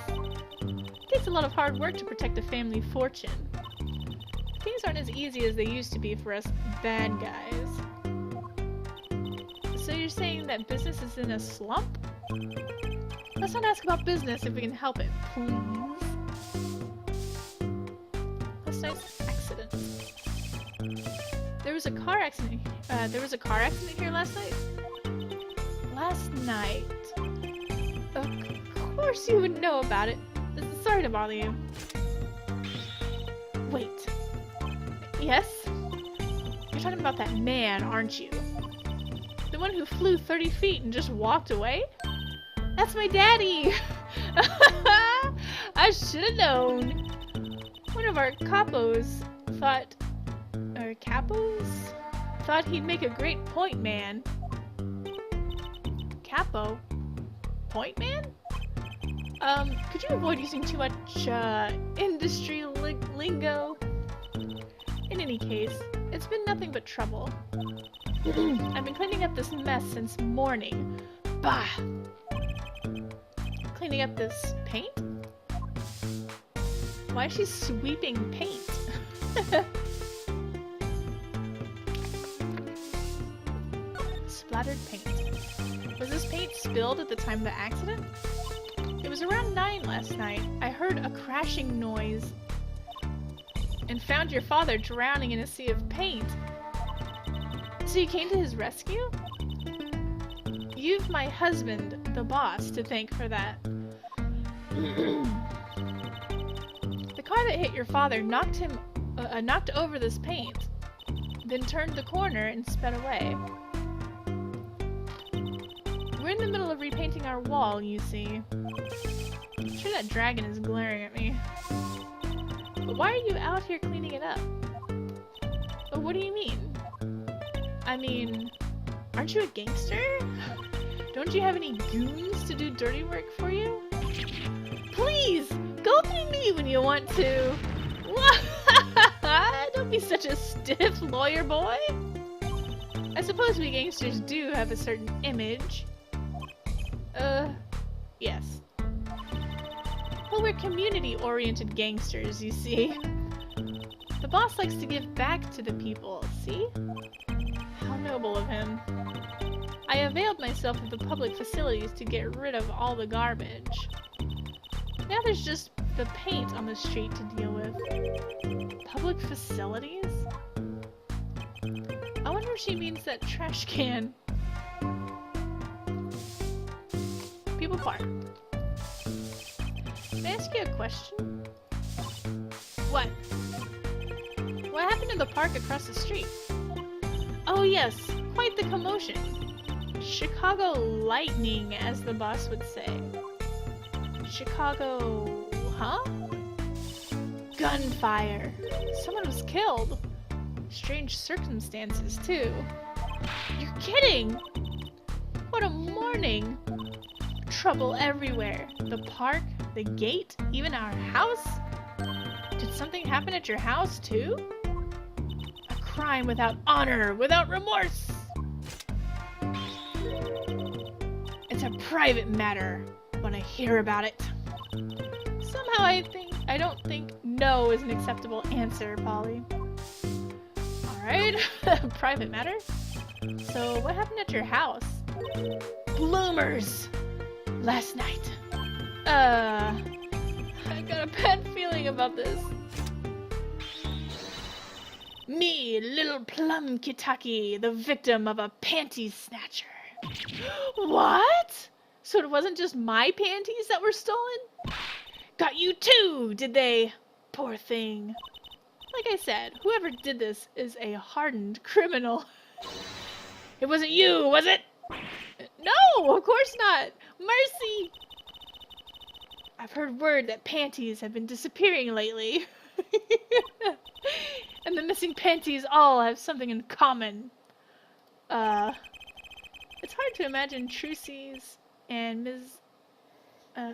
It takes a lot of hard work to protect a family fortune. Things aren't as easy as they used to be for us bad guys. So you're saying that business is in a slump? Let's not ask about business if we can help it, please. Last night's accident. There was a car accident. Here last night. Last night. Of course you would know about it. Sorry to bother you. Wait. Yes? You're talking about that man, aren't you? The one who flew 30 feet and just walked away? That's my daddy! I should have known. One of our capos thought he'd make a great point man. Capo? Point man? Could you avoid using too much, industry lingo? In any case, it's been nothing but trouble. I've been cleaning up this mess since morning. Bah! Cleaning up this paint? Why is she sweeping paint? Splattered paint. Was this paint spilled at the time of the accident? It was around 9 last night. I heard a crashing noise and found your father drowning in a sea of paint. So you came to his rescue? You've my husband, the boss, to thank for that. The car that hit your father knocked over this paint, then turned the corner and sped away. We're in the middle of repainting our wall, you see. I'm sure that dragon is glaring at me. But why are you out here cleaning it up? Oh, what do you mean? I mean, aren't you a gangster? Don't you have any goons to do dirty work for you? Please! Please, go through me when you want to. Don't be such a stiff lawyer boy. I suppose we gangsters do have a certain image. Yes. But we're community-oriented gangsters, you see. The boss likes to give back to the people, see? How noble of him. I availed myself of the public facilities to get rid of all the garbage. Now there's just the paint on the street to deal with. Public facilities? I wonder if she means that trash can. People Park. Can I ask you a question? What? What happened to the park across the street? Oh yes, quite the commotion. Chicago lightning, as the boss would say. Chicago... huh? Gunfire. Someone was killed. Strange circumstances, too. You're kidding! What a morning! Trouble everywhere. The park, the gate, even our house? Did something happen at your house, too? A crime without honor, without remorse! It's a private matter when I hear about it. Somehow I don't think no is an acceptable answer, Polly. Alright, private matter. So what happened at your house? Bloomers! Last night. I got a bad feeling about this. Me, little Plum Kitaki, the victim of a panty snatcher. What? So it wasn't just my panties that were stolen? Got you too, did they? Poor thing. Like I said, whoever did this is a hardened criminal. It wasn't you, was it? No, of course not. Mercy. I've heard word that panties have been disappearing lately. And the missing panties all have something in common. It's hard to imagine Trucy's and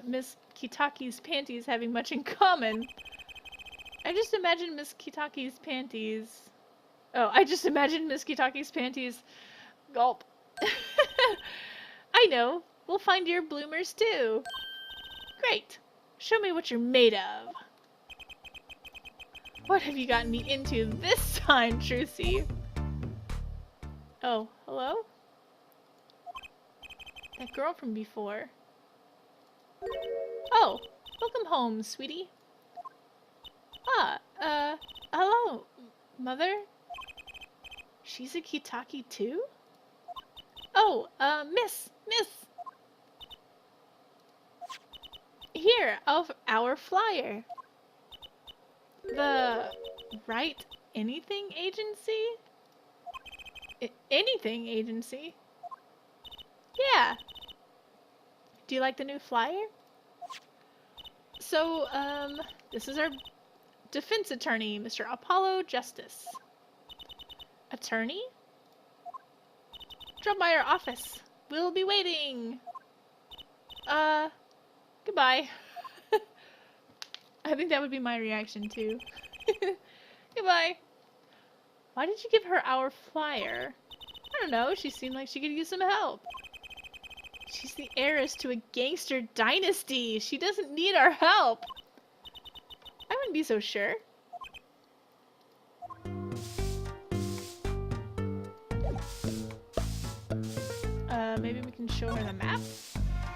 Miss Kitaki's panties having much in common. I just imagine Miss Kitaki's panties... Oh, I just imagine Miss Kitaki's panties... Gulp. I know. We'll find your bloomers too. Great. Show me what you're made of. What have you gotten me into this time, Trucy? Oh, hello? That girl from before. Oh, welcome home, sweetie. Hello, mother? She's a Kitaki too? Oh, miss! Here, of our flyer. The Right Anything Agency? Anything Agency? Yeah. Do you like the new flyer? So, this is our defense attorney, Mr. Apollo Justice. Attorney? Drop by our office. We'll be waiting. Goodbye. I think that would be my reaction too. Goodbye. Why did you give her our flyer? I don't know, she seemed like she could use some help. She's the heiress to a gangster dynasty. She doesn't need our help. I wouldn't be so sure. Maybe we can show her the map?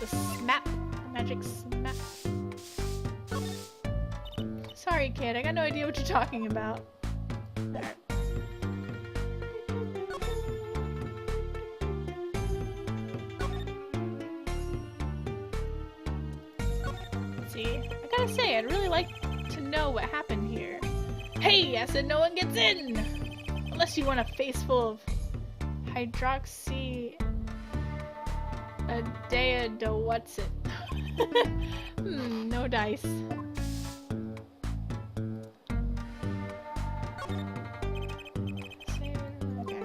The SMAP. The magic SMAP. Sorry, kid. I got no idea what you're talking about. There. See, I gotta say, I'd really like to know what happened here. Hey, I said no one gets in! Unless you want a face full of hydroxy... what's it? No dice. Okay.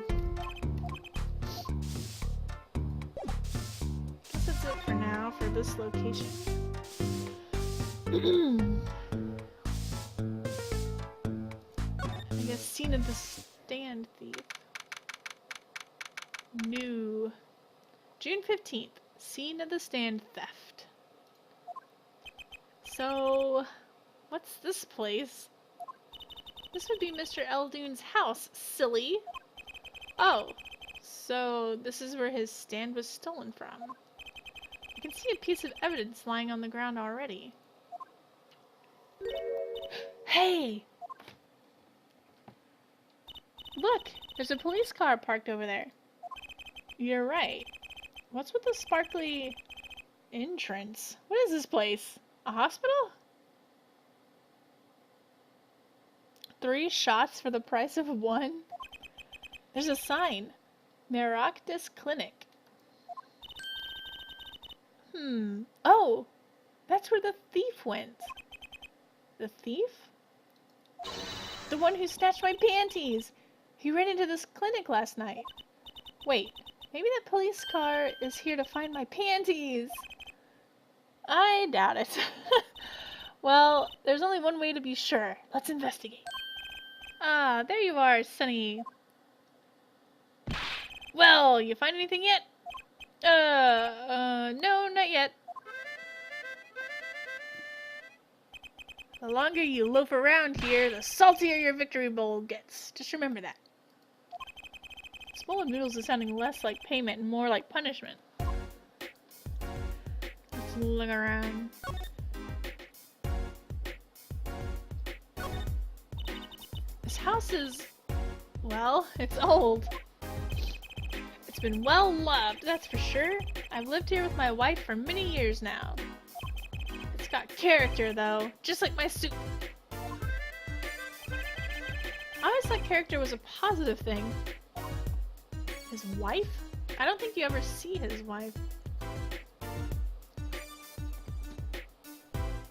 Guess that's it for now for this location. I guess scene of the stand thief. New. June 15th. Scene of the stand theft. So, what's this place? This would be Mr. Eldoon's house, silly. Oh, so this is where his stand was stolen from. I can see a piece of evidence lying on the ground already. Hey! Look, there's a police car parked over there. You're right. What's with the sparkly entrance? What is this place? A hospital? 3 shots for the price of 1? There's a sign. Meraktis Clinic. Oh! That's where the thief went. The thief? The one who snatched my panties! He ran into this clinic last night. Wait, maybe that police car is here to find my panties! I doubt it. Well, there's only one way to be sure. Let's investigate. Ah, there you are, Sonny. Well, you find anything yet? No, not yet. The longer you loaf around here, the saltier your victory bowl gets. Just remember that. This bowl of noodles is sounding less like payment and more like punishment. Let's look around. This house is, well, it's old. It's been well loved, that's for sure. I've lived here with my wife for many years now. It's got character, though, just like my soup. I always thought character was a positive thing. His wife? I don't think you ever see his wife.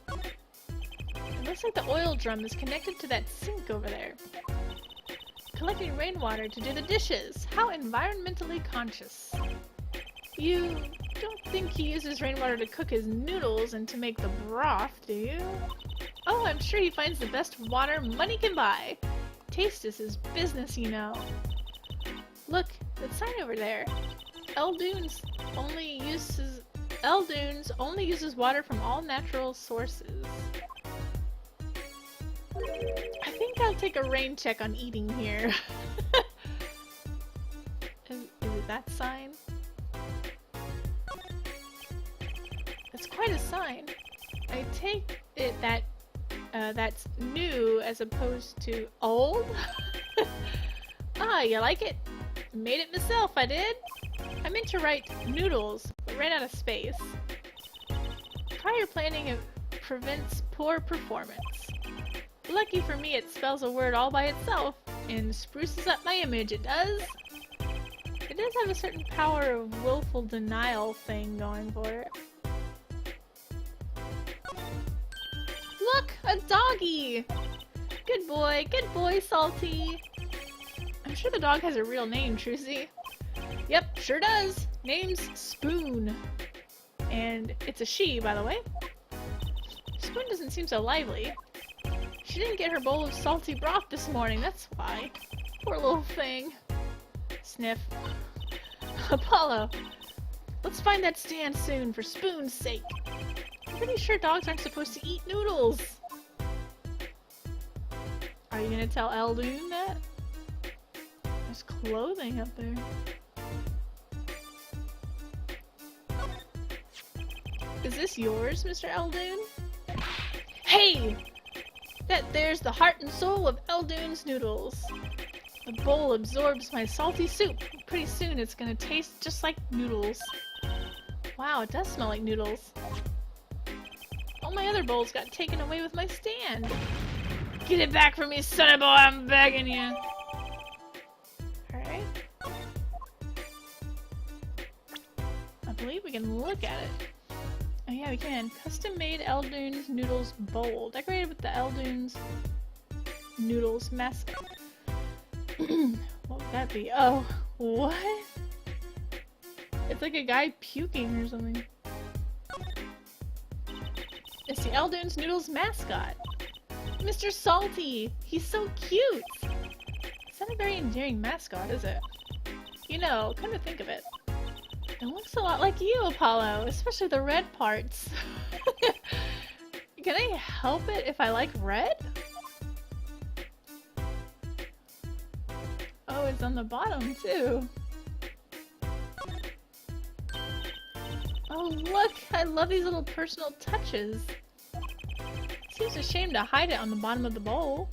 It looks like the oil drum is connected to that sink over there. Collecting rainwater to do the dishes. How environmentally conscious. You don't think he uses rainwater to cook his noodles and to make the broth, do you? Oh, I'm sure he finds the best water money can buy. Taste is his business, you know. Look, that sign over there. Eldoon's only uses water from all natural sources. I think I'll take a rain check on eating here. Is it that sign? It's quite a sign. I take it that that's new as opposed to old. Ah, you like it? Made it myself, I did. I meant to write noodles, but ran out of space. Prior planning prevents poor performance. Lucky for me, it spells a word all by itself and spruces up my image, it does. It does have a certain power of willful denial thing going for it. Look, a doggy! Good boy, Salty. I'm sure the dog has a real name, Trucy. Yep, sure does. Name's Spoon. And it's a she, by the way. Spoon doesn't seem so lively. She didn't get her bowl of salty broth this morning, that's why. Poor little thing. Sniff. Apollo, let's find that stand soon for Spoon's sake. I'm pretty sure dogs aren't supposed to eat noodles. Are you gonna tell Eldoon that? There's clothing up there. Is this yours, Mr. Eldoon? Hey! There's the heart and soul of Eldoon's noodles. The bowl absorbs my salty soup. Pretty soon it's gonna taste just like noodles. Wow, it does smell like noodles. All my other bowls got taken away with my stand. Get it back from me, sonny boy, I'm begging you. Alright. I believe we can look at it. Oh yeah, we can. Custom-made Eldoon's Noodles Bowl. Decorated with the Eldoon's Noodles mascot. What would that be? Oh, what? It's like a guy puking or something. It's the Eldoon's Noodles mascot. Mr. Salty! He's so cute! It's not a very endearing mascot, is it? You know, come to think of it. It looks a lot like you, Apollo, especially the red parts. Can I help it if I like red? Oh, it's on the bottom too. Oh look, I love these little personal touches. Seems a shame to hide it on the bottom of the bowl.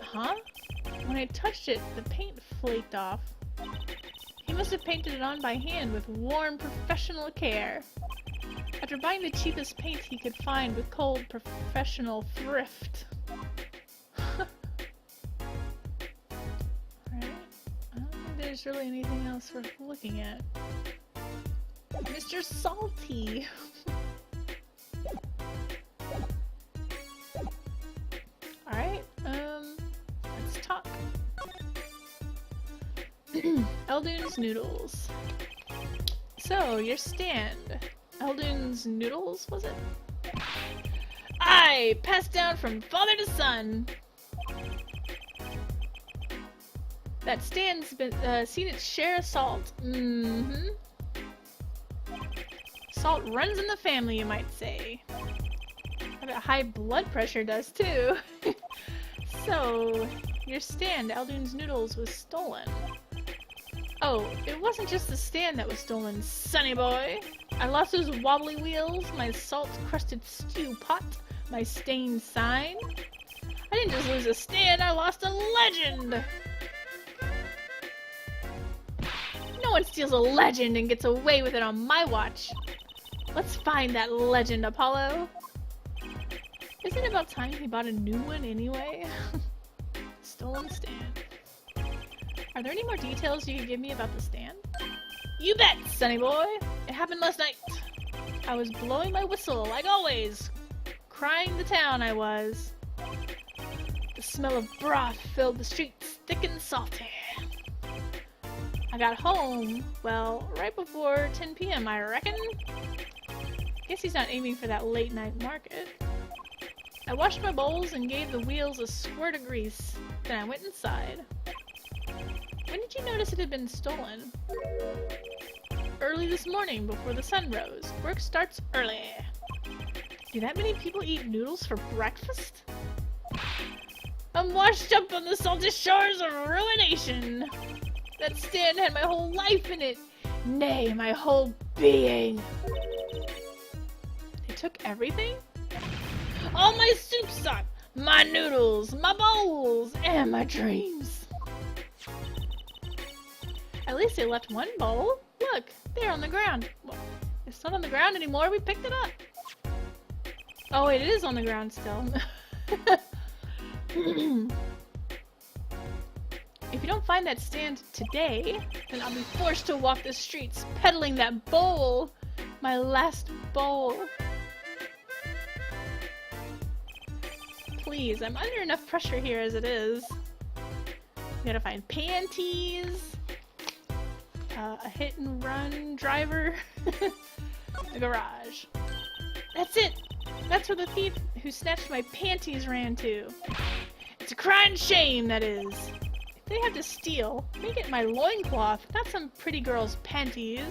Huh? When I touched it, the paint flaked off. He must have painted it on by hand with warm, professional care. After buying the cheapest paint he could find with cold, professional thrift. Alright. I don't think there's really anything else worth looking at. Mr. Salty! Alright, let's talk. Eldoon's Noodles. So, your stand. Eldoon's Noodles, was it? Aye! Passed down from father to son! That stand's been seen its share of salt. Mm-hmm. Salt runs in the family, you might say. I bet high blood pressure does too. So, your stand, Eldoon's Noodles, was stolen. Oh, it wasn't just the stand that was stolen, sonny boy. I lost those wobbly wheels, my salt-crusted stew pot, my stained sign. I didn't just lose a stand, I lost a legend! No one steals a legend and gets away with it on my watch. Let's find that legend, Apollo. Isn't it about time he bought a new one anyway? Stolen stand. Are there any more details you could give me about the stand? You bet, sonny boy! It happened last night. I was blowing my whistle, like always. Crying the town, I was. The smell of broth filled the streets thick and salty. I got home, well, right before 10 p.m., I reckon. Guess he's not aiming for that late night market. I washed my bowls and gave the wheels a squirt of grease. Then I went inside. When did you notice it had been stolen? Early this morning, before the sun rose. Work starts early. Do that many people eat noodles for breakfast? I'm washed up on the salty shores of ruination. That stand had my whole life in it. Nay, my whole being. They took everything? All my soup stock, my noodles, my bowls, and my dreams. At least they left one bowl. Look, there on the ground. Well, it's not on the ground anymore, we picked it up. Oh wait, it is on the ground still. If you don't find that stand today, then I'll be forced to walk the streets peddling that bowl. My last bowl. Please, I'm under enough pressure here as it is. We gotta find panties. A hit and run driver. The garage. That's it! That's where the thief who snatched my panties ran to. It's a crying shame, that is. If they have to steal, make it my loincloth, not some pretty girl's panties.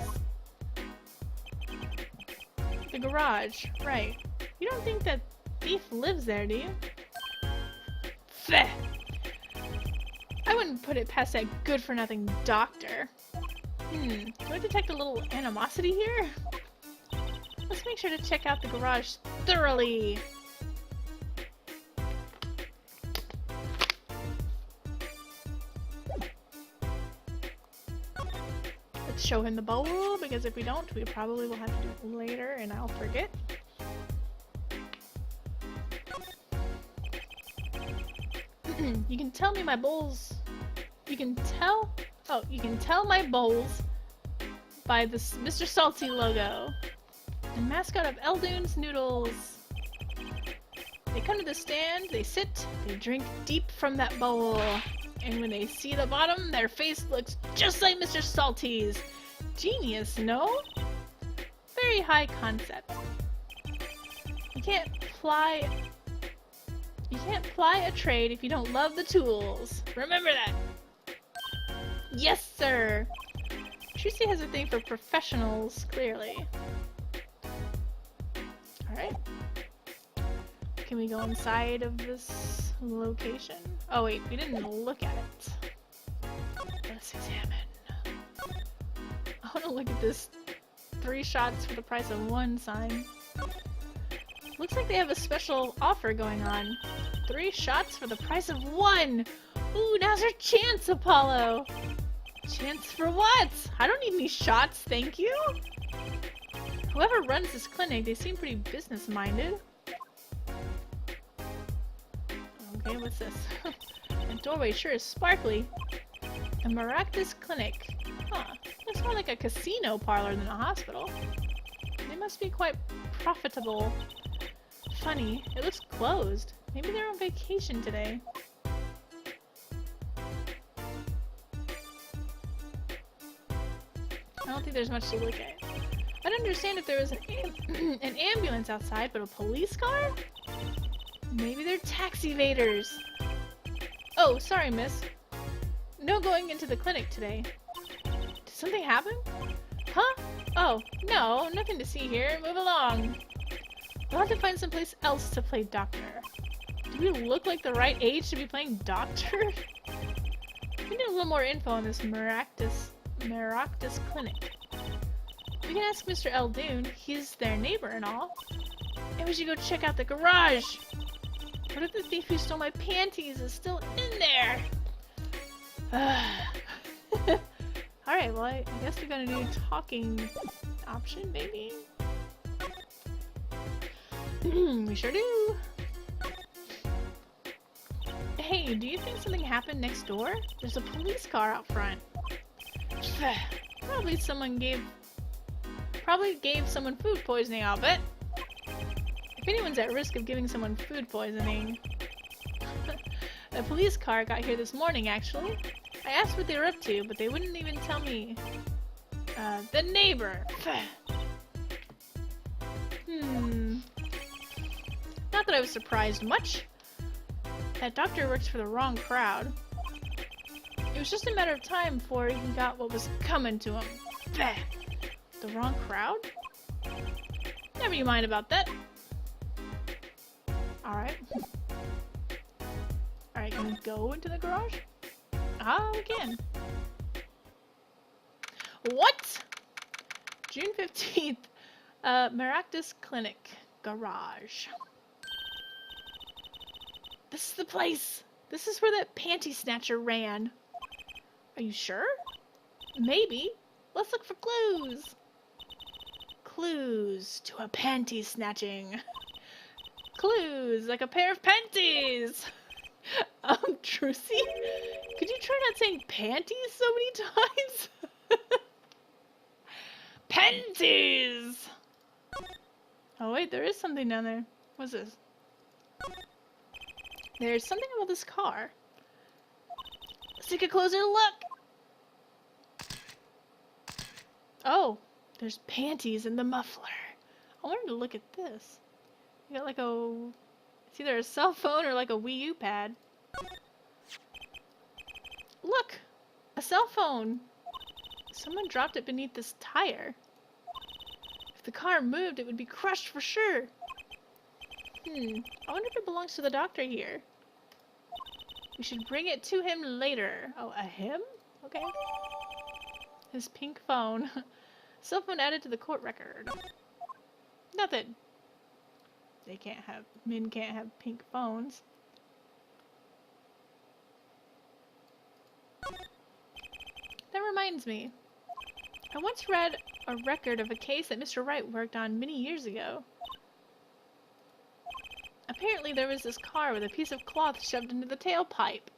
The garage, right. You don't think that thief lives there, do you? Feh! I wouldn't put it past that good-for-nothing doctor. Do I detect a little animosity here? Let's make sure to check out the garage thoroughly. Let's show him the bowl, because if we don't, we probably will have to do it later and I'll forget. You can tell me my bowls. You can tell my bowls by this Mr. Salty logo. The mascot of Eldoon's Noodles. They come to the stand, they sit, they drink deep from that bowl. And when they see the bottom, their face looks just like Mr. Salty's. Genius, no? Very high concept. You can't ply a trade if you don't love the tools. Remember that. Yes, sir. Trucy has a thing for professionals, clearly. Alright. Can we go inside of this location? Oh wait, we didn't look at it. Let's examine. I want to look at this 3 shots for the price of 1 sign. Looks like they have a special offer going on. 3 shots for the price of 1! Ooh, now's our chance, Apollo! Chance for what? I don't need any shots, thank you! Whoever runs this clinic, they seem pretty business-minded. Okay, what's this? The doorway sure is sparkly. A Maractus clinic. Huh. Looks more like a casino parlor than a hospital. They must be quite profitable. Funny, it looks closed. Maybe they're on vacation today. I don't think there's much to look at. I'd understand if there was an ambulance outside, but a police car? Maybe they're tax evaders. Oh, sorry, miss. No going into the clinic today. Did something happen? Huh? Oh, no, nothing to see here. Move along. We'll have to find someplace else to play doctor. Do we look like the right age to be playing doctor? We need a little more info on this Maractus clinic. We can ask Mr. Eldoon. He's their neighbor and all. And we should go check out the garage. What if the thief who stole my panties is still in there? Alright, well, I guess we're gonna do talking option, maybe? We sure do! Hey, do you think something happened next door? There's a police car out front. Probably gave someone food poisoning, I'll bet. If anyone's at risk of giving someone food poisoning... A police car got here this morning, actually. I asked what they were up to, but they wouldn't even tell me. The neighbor. Not that I was surprised much. That doctor works for the wrong crowd. It was just a matter of time before he got what was coming to him. The wrong crowd? Never you mind about that. Alright. Alright, can we go into the garage? Ah, we can. What? June 15th. Maractus Clinic. Garage. This is the place! This is where that panty snatcher ran. Are you sure? Maybe. Let's look for clues. Clues to a panty snatching. Clues like a pair of panties! Trucy? Could you try not saying panties so many times? Panties! Oh wait, there is something down there. What's this? There's something about this car. Let's take a closer look! Oh, there's panties in the muffler. I wanted to look at this. You got like it's either a cell phone or like a Wii U pad. Look! A cell phone! Someone dropped it beneath this tire. If the car moved, it would be crushed for sure. I wonder if it belongs to the doctor here. We should bring it to him later. Oh, a him? Okay. His pink phone. Cell phone added to the court record. Not that men can't have pink phones. That reminds me. I once read a record of a case that Mr. Wright worked on many years ago. Apparently there was this car with a piece of cloth shoved into the tailpipe.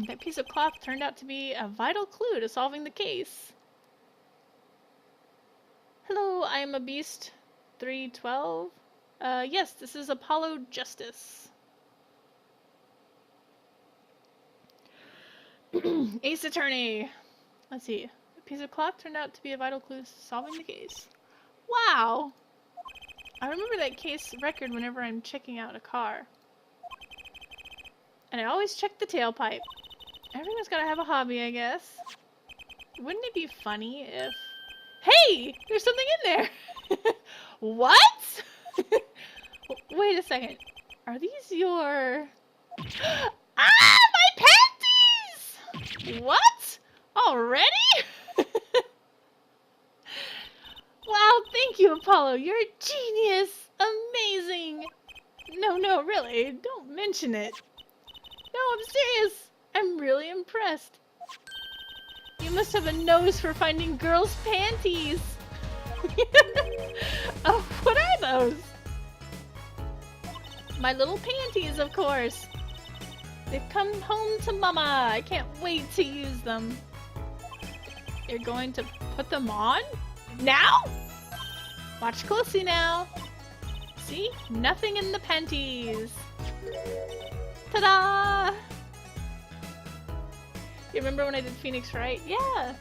That piece of cloth turned out to be a vital clue to solving the case. Hello, I am a Beast 312. Yes, this is Apollo Justice. Ace Attorney. Let's see. A piece of cloth turned out to be a vital clue to solving the case. Wow! I remember that case record whenever I'm checking out a car. And I always check the tailpipe. Everyone's gotta have a hobby, I guess. Wouldn't it be funny if... Hey! There's something in there! What? Wait a second. Are these your... Ah! My panties! What? Already? Wow, thank you, Apollo. You're a genius. Amazing. No, really. Don't mention it. No, I'm serious. I'm really impressed. You must have a nose for finding girls' panties. Oh, what are those? My little panties, of course. They've come home to Mama. I can't wait to use them. You're going to put them on? Now? Watch closely now. See? Nothing in the panties. Ta-da! You remember when I did Phoenix Wright? Yeah!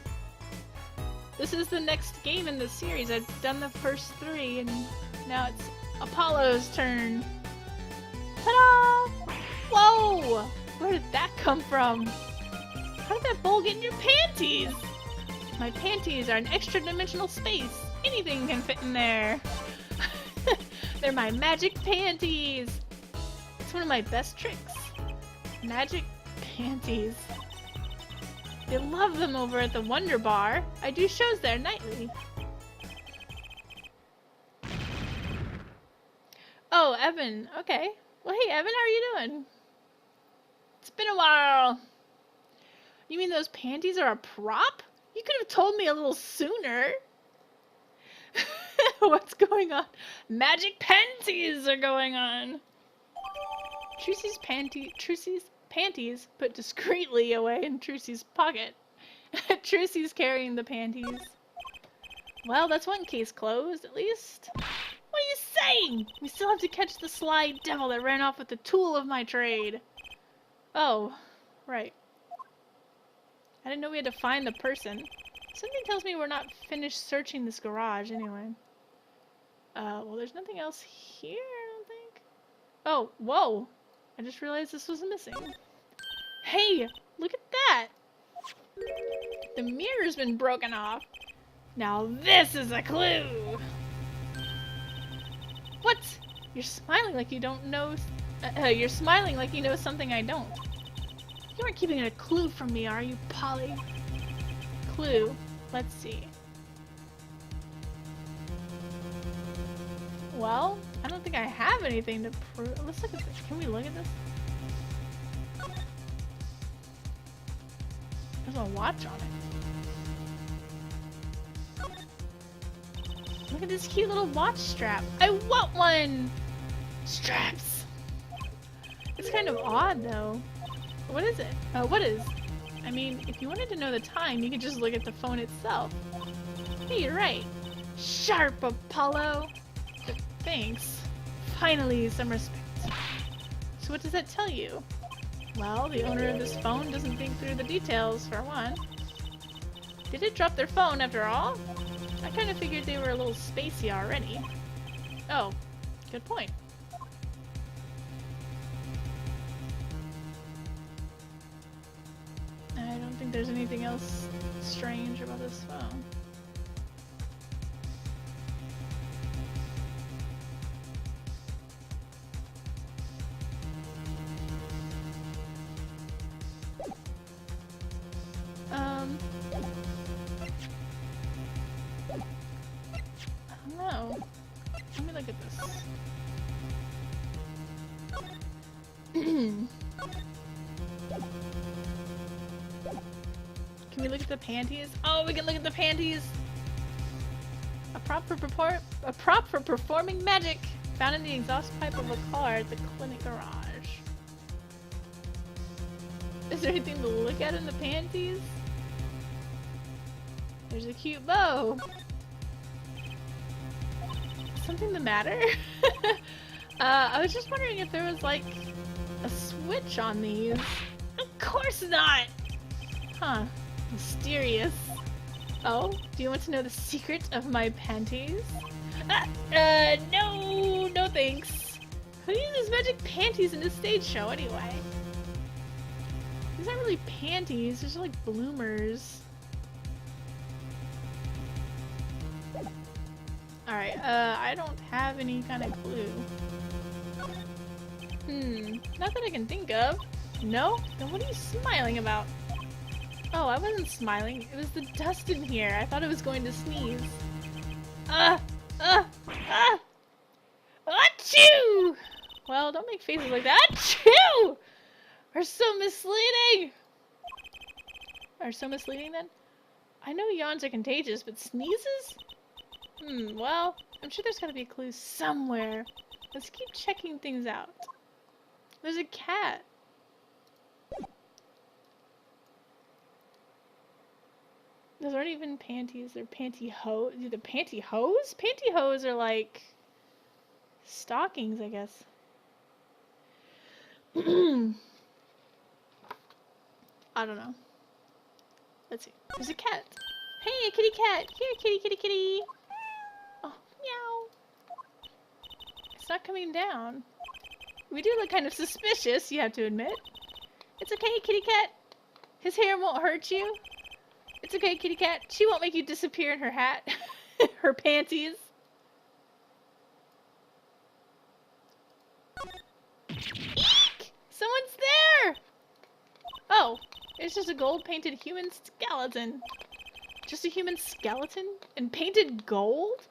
This is the next game in the series. I've done the first 3, and now it's Apollo's turn. Ta-da! Whoa! Where did that come from? How did that bowl get in your panties? My panties are an extra-dimensional space. Anything can fit in there. They're my magic panties. It's one of my best tricks. Magic panties. They love them over at the Wonder Bar. I do shows there nightly. Oh, Evan. Okay. Well, hey, Evan, how are you doing? It's been a while. You mean those panties are a prop? You could have told me a little sooner. What's going on? Magic panties are going on. Trucy's panties put discreetly away in Trucy's pocket. Trucy's carrying the panties. Well, that's one case closed, at least. What are you saying? We still have to catch the sly devil that ran off with the tool of my trade. Oh, right. I didn't know we had to find the person. Something tells me we're not finished searching this garage anyway. Well, there's nothing else here, I don't think. Oh, whoa! I just realized this was missing. Hey, look at that! The mirror's been broken off. Now this is a clue! What? You're smiling like you don't know... you're smiling like you know something I don't. You aren't keeping a clue from me, are you, Polly? Clue. Let's see. Well, I don't think I have anything to prove. Let's look at this. Can we look at this? There's a watch on it. Look at this cute little watch strap. I want one! Straps! It's kind of odd, though. What is it? What is? I mean, if you wanted to know the time, you could just look at the phone itself. Hey, you're right. Sharp, Apollo! Thanks. Finally, some respect. So what does that tell you? Well, the owner of this phone doesn't think through the details, for one. Did it drop their phone after all? I kind of figured they were a little spacey already. Oh, good point. I don't think there's anything else strange about this phone. I don't know. Let me look at this. Can we look at the panties? Oh, we can look at the panties! A prop for performing magic! Found in the exhaust pipe of a car at the clinic garage. Is there anything to look at in the panties? There's a cute bow. Something the matter? I was just wondering if there was like a switch on these. Of course not! Huh. Mysterious. Oh, do you want to know the secret of my panties? No, no thanks. Who uses magic panties in this stage show anyway? These aren't really panties, they're just like bloomers. Alright, I don't have any kind of clue. Not that I can think of. No? Then what are you smiling about? Oh, I wasn't smiling. It was the dust in here. I thought I was going to sneeze. Achoo! Well, don't make faces like that. Achoo! Are so misleading! Are so misleading then? I know yawns are contagious, but sneezes? Well, I'm sure there's gotta be a clue somewhere. Let's keep checking things out. There's a cat. Those aren't even panties, they're pantyhose. The pantyhose? Pantyhose are like stockings, I guess. I don't know. Let's see. There's a cat. Hey, kitty cat. Here, kitty, kitty, kitty. Oh, meow. It's not coming down. We do look kind of suspicious, you have to admit. It's okay, kitty cat. His hair won't hurt you. It's okay, kitty cat. She won't make you disappear in her hat. Her panties. Eek! Someone's there! Oh, it's just a gold-painted human skeleton. Just a human skeleton? And painted gold?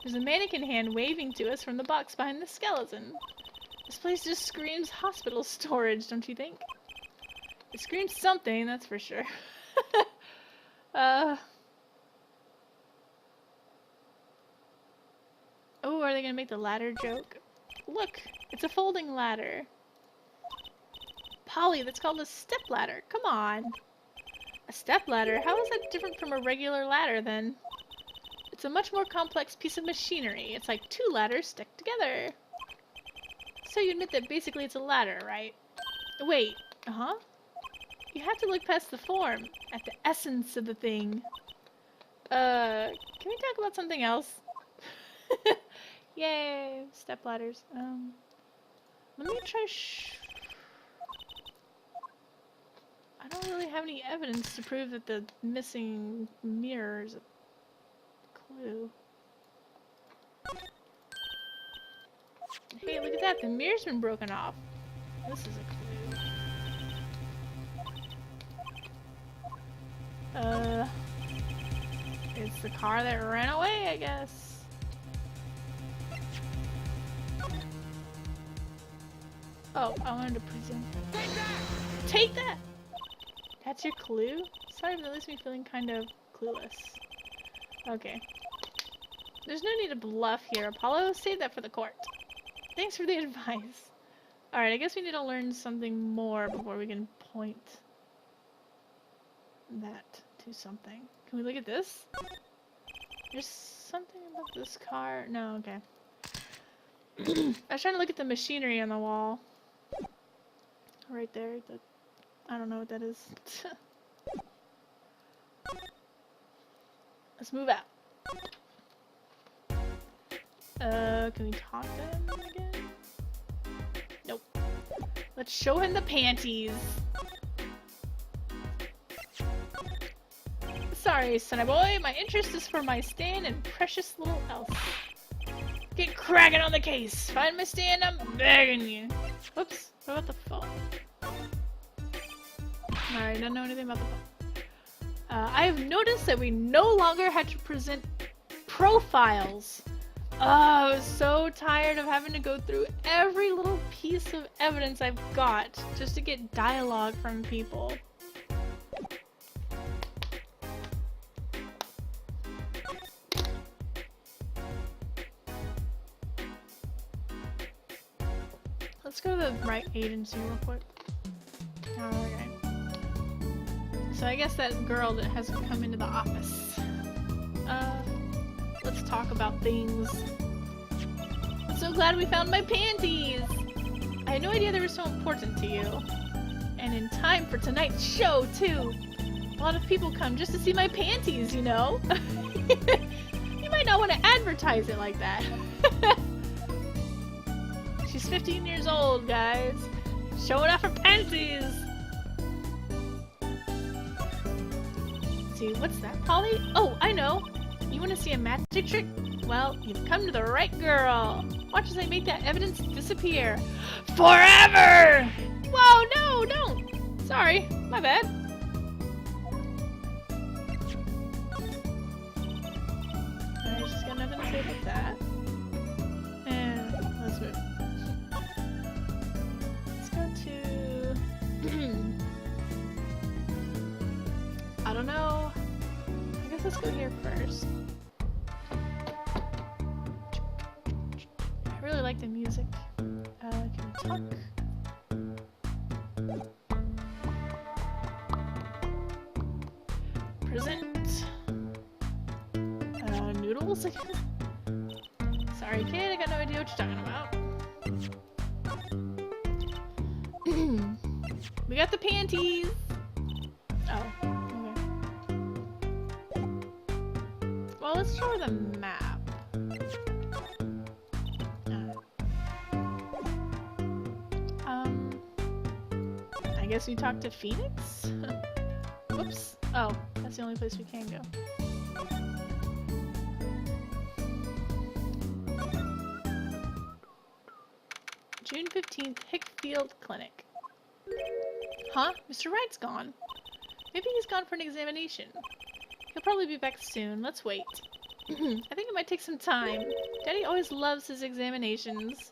There's a mannequin hand waving to us from the box behind the skeleton. This place just screams hospital storage, don't you think? It screams something, that's for sure. Oh, are they gonna make the ladder joke? Look, it's a folding ladder. Polly, that's called a step ladder. Come on. A step ladder? How is that different from a regular ladder then? It's a much more complex piece of machinery. It's like two ladders stuck together. So you admit that basically it's a ladder, right? Wait, You have to look past the form, at the essence of the thing. Can we talk about something else? Yay, step ladders. Let me try I don't really have any evidence to prove that the missing mirror is a clue. Hey, look at that, the mirror's been broken off. This is a clue. It's the car that ran away, I guess. Oh, I wanted to present. Take that! Take that! That's your clue? Sorry, but that leaves me feeling kind of clueless. Okay. There's no need to bluff here, Apollo. Save that for the court. Thanks for the advice. Alright, I guess we need to learn something more before we can point that to something. Can we look at this? There's something about this car. No, okay. I was trying to look at the machinery on the wall. Right there. I don't know what that is. Let's move out. Can we talk to him again? Nope. Let's show him the panties. Sorry, sonny boy. My interest is for my stand and precious little elf. Get cracking on the case. Find my stand, I'm begging you. Whoops. What about the phone? Alright, don't know anything about the phone. I have noticed that we no longer had to present profiles. Oh, I was so tired of having to go through every little piece of evidence I've got just to get dialogue from people. Let's go to the right agency real quick. Oh, okay. So I guess that girl that hasn't come into the office. Let's talk about things. I'm so glad we found my panties! I had no idea they were so important to you. And in time for tonight's show, too. A lot of people come just to see my panties, you know? You might might not want to advertise it like that. She's 15 years old, guys. Showing off her panties. Let's see, what's that, Polly? Oh, I know. You want to see a magic trick? Well, you've come to the right girl. Watch as I make that evidence disappear. Forever! Whoa, no, don't. Sorry, my bad. Alright, she's got nothing to say about that. And let's move. Let's go to... I don't know. I guess let's go here first. I really like the music. Can we talk? Present. Noodles again? Sorry, kid, I got no idea what you're talking about. We got the panties! Oh, okay. Well, let's show her the map. I guess we talk to Phoenix? Whoops. Oh, that's the only place we can go. June 15th, Hickfield Clinic. Huh? Mr. Wright's gone. Maybe he's gone for an examination. He'll probably be back soon. Let's wait. I think it might take some time. Daddy always loves his examinations.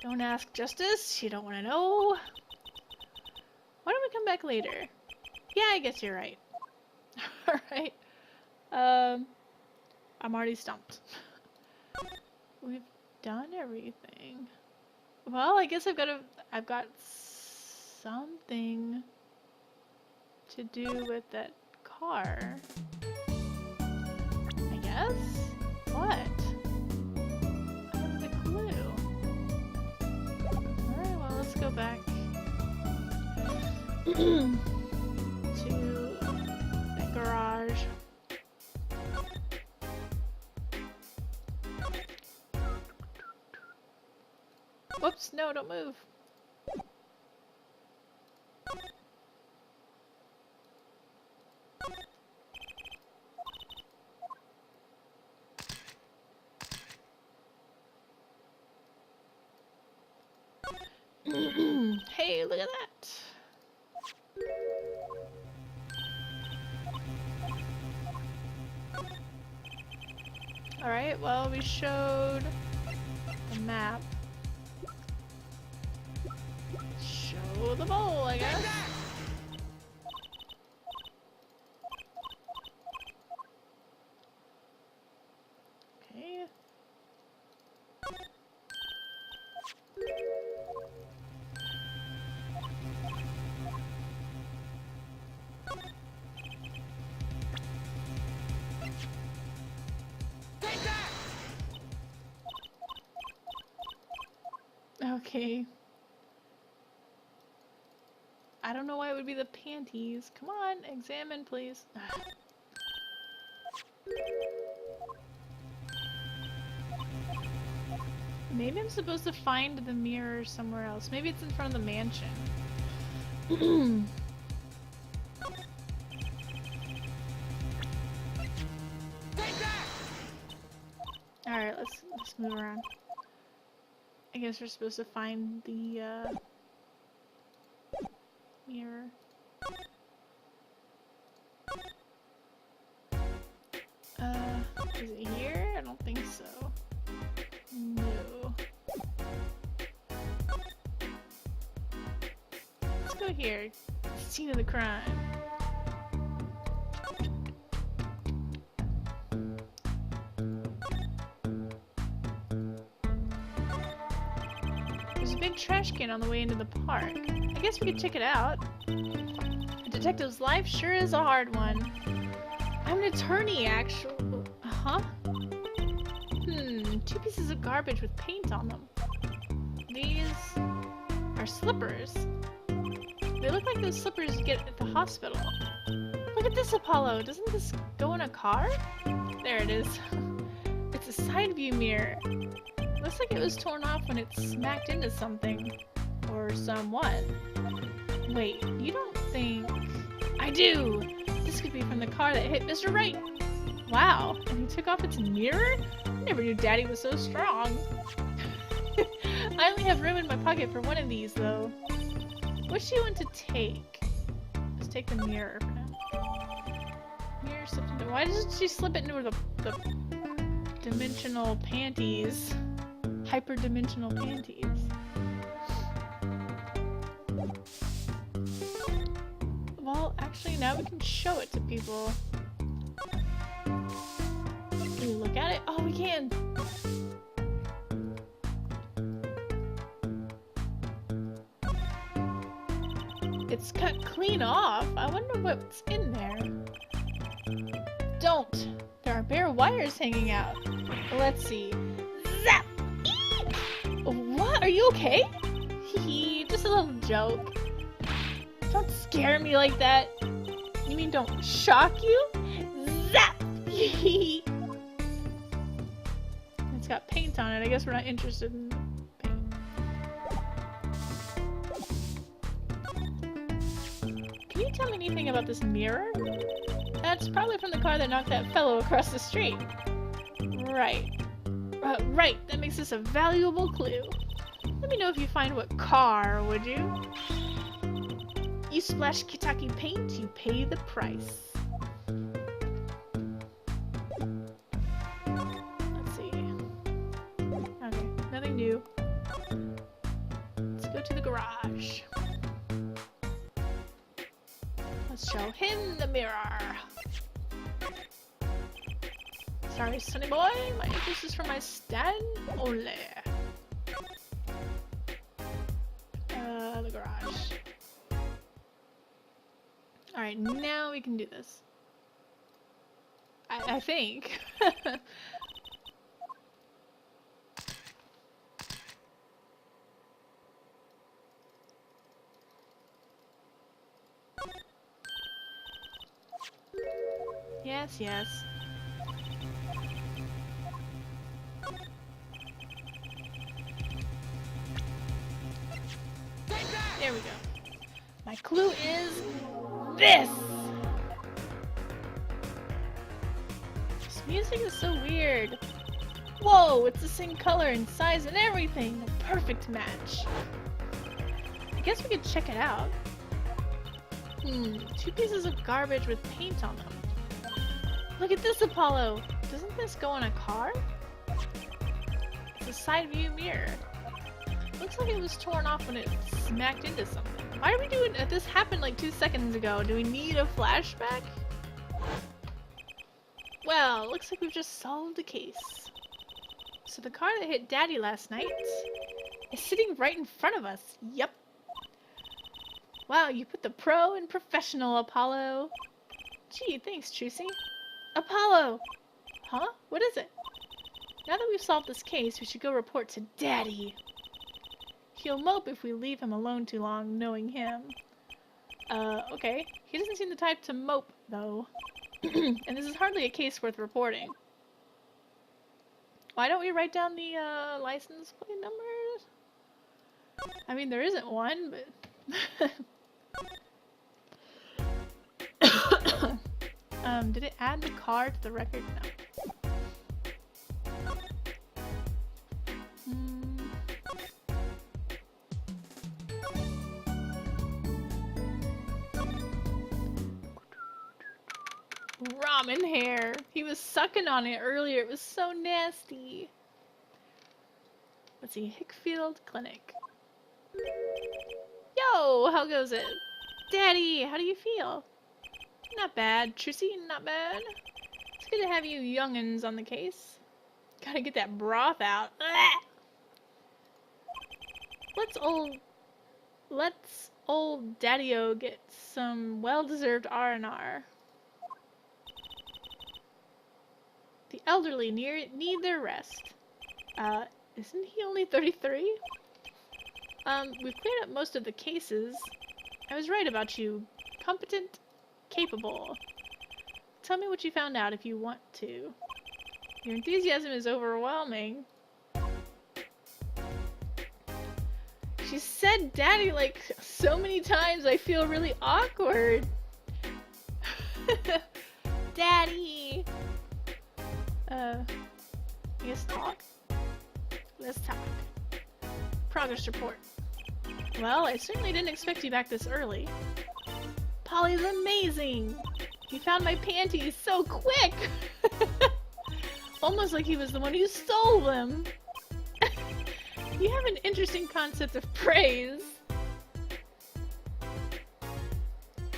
Don't ask Justice. You don't want to know. Why don't we come back later? Yeah, I guess you're right. Alright. I'm already stumped. We've done everything. Well, I guess I've got something to do with that car. I guess? What? I haven't a clue. Alright, well, let's go back to the garage. Whoops, no, don't move. Hey, look at that. Alright, well, we showed the map. Show the bowl, I guess. Okay. Okay. I don't know why it would be the panties. Come on, examine, please. Maybe I'm supposed to find the mirror somewhere else. Maybe it's in front of the mansion. Alright, let's move around. I guess we're supposed to find the mirror. Is it here? I don't think so. No. Let's go here. Scene of the crime. There's a big trash can on the way into the park. I guess we could check it out. A detective's life sure is a hard one. I'm an attorney, actually. Huh? 2 pieces of garbage with paint on them. These are slippers. They look like those slippers you get at the hospital. Look Look at this, Apollo. Doesn't this go in a car? There it is. It's a side view mirror. Looks like it was torn off when it smacked into something. Or someone. Wait, you don't think... I do! This could be from the car that hit Mr. Wright. Wow, and he took off its mirror? I never knew Daddy was so strong. I only have room in my pocket for one of these, though. What's she want to take? Let's take the mirror for now. Mirror slipped into... Why doesn't she slip it into the dimensional panties? Hyperdimensional panties. Well, actually, now we can show it to people. Can we look at it? Oh, we can! It's cut clean off. I wonder what's in there. Don't! There are bare wires hanging out. Let's see. Zap! Eek! What? Are you okay? Hee, just a little joke. Don't scare me like that. You mean don't shock you? Zap! It's got paint on it. I guess we're not interested in paint. Can you tell me anything about this mirror? That's probably from the car that knocked that fellow across the street. Right. Right. That makes this a valuable clue. Let me know if you find what car, would you? You splash Kitaki paint, you pay the price. Let's see. Okay, nothing new. Let's go to the garage. Let's show him the mirror. Sorry, Sonny boy, my interest is for my stand only. The garage. Alright, now we can do this. I think. Yes, yes. There we go. My clue is this! This music is so weird. Whoa, it's the same color and size and everything. A perfect match. I guess we could check it out. Two pieces of garbage with paint on them. Look at this, Apollo! Doesn't this go on a car? It's a side view mirror. Looks like it was torn off when it smacked into something. Why are we doing it? This happened like 2 seconds ago. Do we need a flashback? Well, looks like we've just solved the case. So the car that hit Daddy last night is sitting right in front of us. Yep. Wow, you put the pro in professional, Apollo. Gee, thanks, Trucy. Apollo! Huh? What is it? Now that we've solved this case, we should go report to Daddy. He'll mope if we leave him alone too long, knowing him. Okay. He doesn't seem the type to mope, though. And this is hardly a case worth reporting. Why don't we write down the, license plate numbers? I mean, there isn't one, but... Did it add the car to the record? No. Ramen hair. He was sucking on it earlier. It was so nasty. Let's see. Hickfield Clinic. Yo, how goes it? Daddy, how do you feel? Not bad. Trucy, not bad. It's good to have you young'uns on the case. Gotta get that broth out. Let's old Daddy-O get some well-deserved R&R. The elderly need their rest. Isn't he only 33? We've cleared up most of the cases. I was right about you. Competent, capable. tell me what you found out if you want to. Your enthusiasm is overwhelming. She said daddy like so many times I feel really awkward. Daddy! I guess talk? Let's talk. Progress report. Well, I certainly didn't expect you back this early. Polly's amazing! He found my panties so quick! Almost like he was the one who stole them! You have an interesting concept of praise.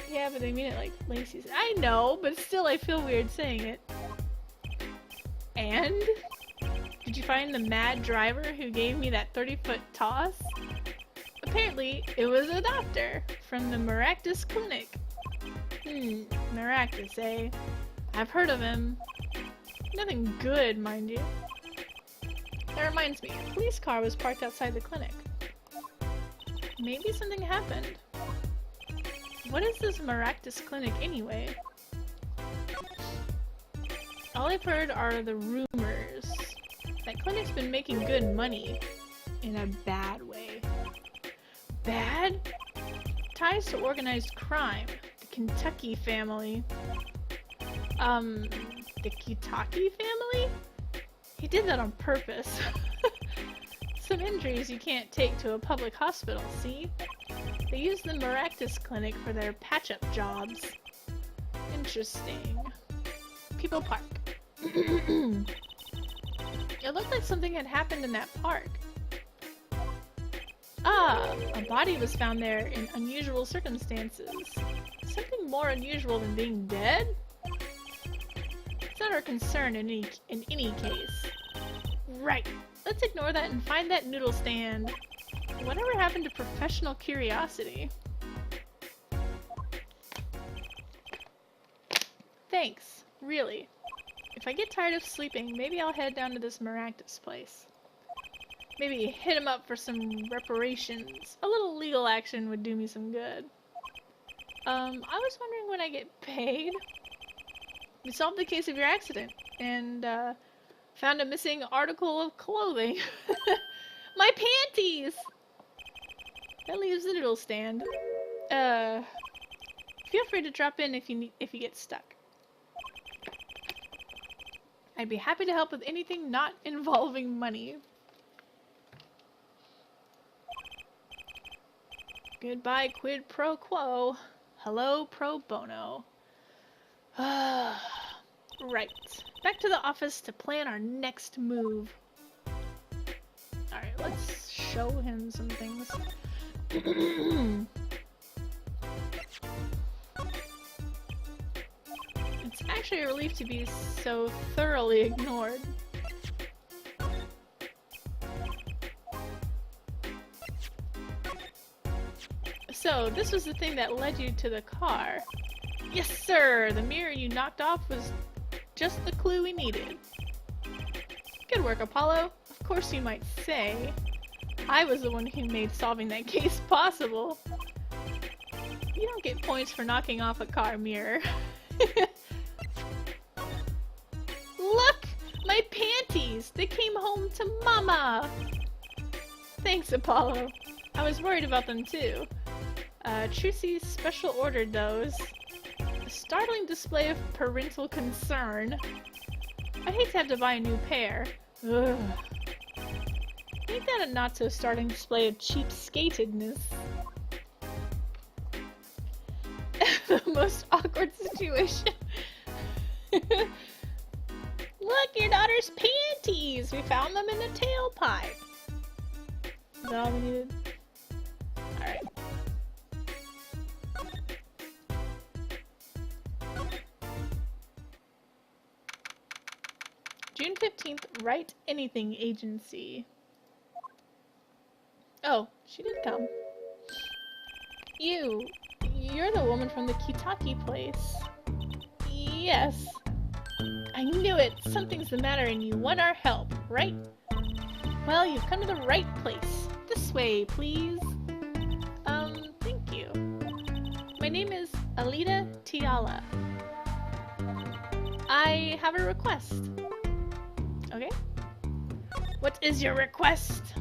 Yeah, but they mean it like Lacey said. I know, but still I feel weird saying it. And? Did you find the mad driver who gave me that 30-foot toss? Apparently, it was a doctor from the Maractus Clinic. Maractus, eh? I've heard of him. Nothing good, mind you. That reminds me, a police car was parked outside the clinic. Maybe something happened. What is this Maractus Clinic anyway? All I've heard are the rumors. That clinic's been making good money. In a bad way. Bad? Ties to organized crime. The Kentucky family. The Kitaki family? He did that on purpose. Some injuries you can't take to a public hospital, see? They use the Maractus Clinic for their patch-up jobs. Interesting. People Park. It looked like something had happened in that park. Ah, a body was found there in unusual circumstances. Something more unusual than being dead? It's not our concern in any case. Right. Let's ignore that and find that noodle stand. Whatever happened to professional curiosity? Thanks. Really. If I get tired of sleeping, maybe I'll head down to this Maractus place. Maybe hit him up for some reparations. A little legal action would do me some good. I was wondering when I get paid. We solved the case of your accident, and, found a missing article of clothing. My panties! That leaves the noodle stand. Feel free to drop in if you get stuck. I'd be happy to help with anything not involving money. Goodbye, quid pro quo. Hello, pro bono. Right. Back to the office to plan our next move. Alright, let's show him some things. It's actually a relief to be so thoroughly ignored. So, this was the thing that led you to the car. Yes, sir! The mirror you knocked off was just the clue we needed. Good work, Apollo. Of course you might say. I was the one who made solving that case possible. You don't get points for knocking off a car mirror. Look! My panties! They came home to Mama! Thanks, Apollo. I was worried about them too. Trucy special ordered those. A startling display of parental concern. I'd hate to have to buy a new pair. Ugh. Ain't that a not-so-startling display of cheapskatedness? The most awkward situation. Look, your daughter's panties! We found them in the tailpipe. Is that all we needed? Alright. June 15th, Write Anything Agency. Oh, she did come. You're the woman from the Kitaki place. Yes. I knew it! Something's the matter and you want our help, right? Well, you've come to the right place. This way, please. Thank you. My name is Alita Tiala. I have a request. Okay? What is your request?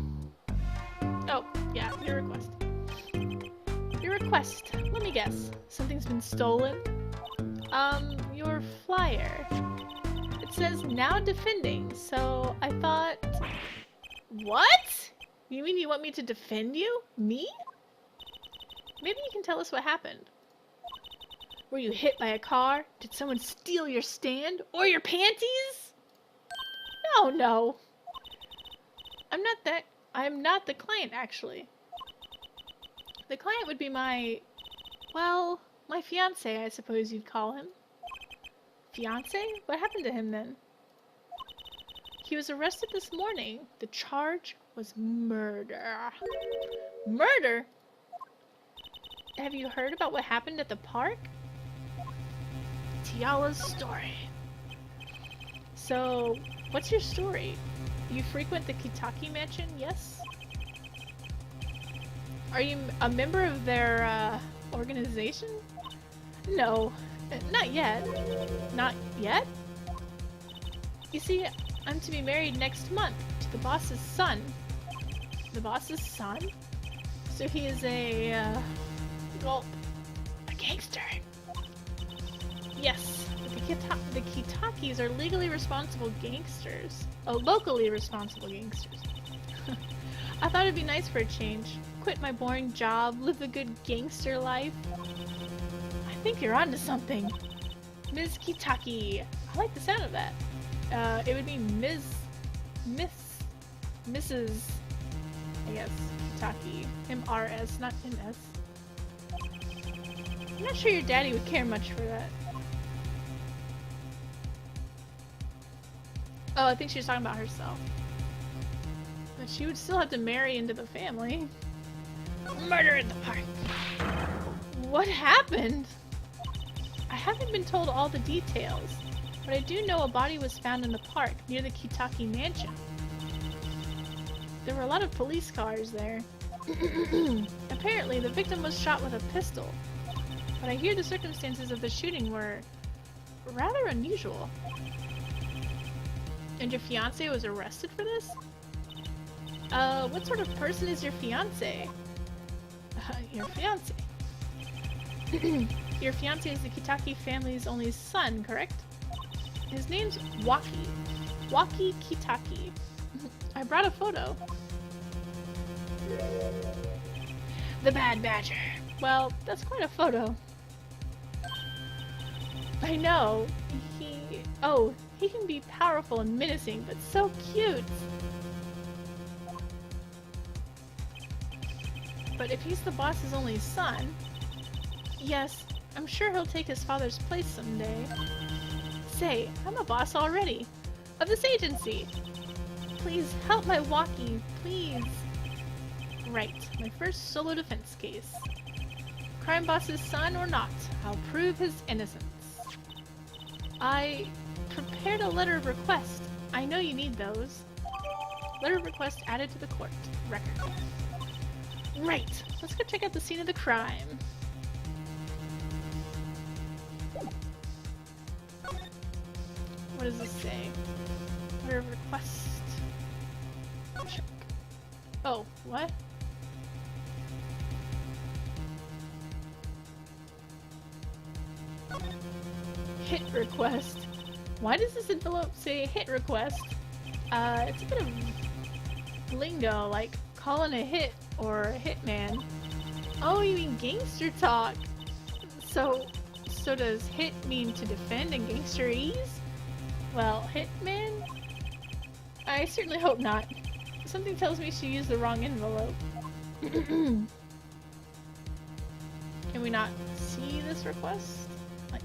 Oh, yeah, your request. Your request. Let me guess. Something's been stolen? Your flyer. It says now defending, so I thought... What? You mean you want me to defend you? Me? Maybe you can tell us what happened. Were you hit by a car? Did someone steal your stand? Or your panties? No, no. I'm not the client, actually. The client would be my... well, my fiancé, I suppose you'd call him. Fiancé? What happened to him then? He was arrested this morning. The charge was murder. Murder? Have you heard about what happened at the park? Tiala's story. So, what's your story? You frequent the Kitaki mansion, yes? Are you a member of their, organization? No, not yet. Not yet? You see, I'm to be married next month to the boss's son. The boss's son? So he is a gangster. Yes, the Kitakis are legally responsible gangsters. Oh, locally responsible gangsters. I thought it'd be nice for a change. Quit my boring job, live a good gangster life. I think you're onto something. Ms. Kitaki. I like the sound of that. It would be Mrs. I guess, Kitaki. M-R-S, not M-S. I'm not sure your daddy would care much for that. Oh, I think she was talking about herself. But she would still have to marry into the family. Murder in the park. What happened? I haven't been told all the details, but I do know a body was found in the park near the Kitaki mansion. There were a lot of police cars there. Apparently, the victim was shot with a pistol, but I hear the circumstances of the shooting were rather unusual. And your fiancé was arrested for this? What sort of person is your fiancé? Your fiancé. Your fiancé is the Kitaki family's only son, correct? His name's Waki. Waki Kitaki. I brought a photo. The Bad Badger. Well, that's quite a photo. I know. He can be powerful and menacing, but so cute. But if he's the boss's only son, yes, I'm sure he'll take his father's place someday. Say, I'm a boss already. Of this agency. Please help my Waki, please. Right, my first solo defense case. Crime boss's son or not, I'll prove his innocence. I prepared a letter of request. I know you need those. Letter of request added to the court record. Right, let's go check out the scene of the crime. What does this say? Letter of request. Check. Oh, what? Hit request. Why does this envelope say hit request? It's a bit of lingo, like calling a hit or a hitman. Oh, you mean gangster talk. So does hit mean to defend and gangsterese? Well, hitman? I certainly hope not. Something tells me she used the wrong envelope. Can we not see this request? Like,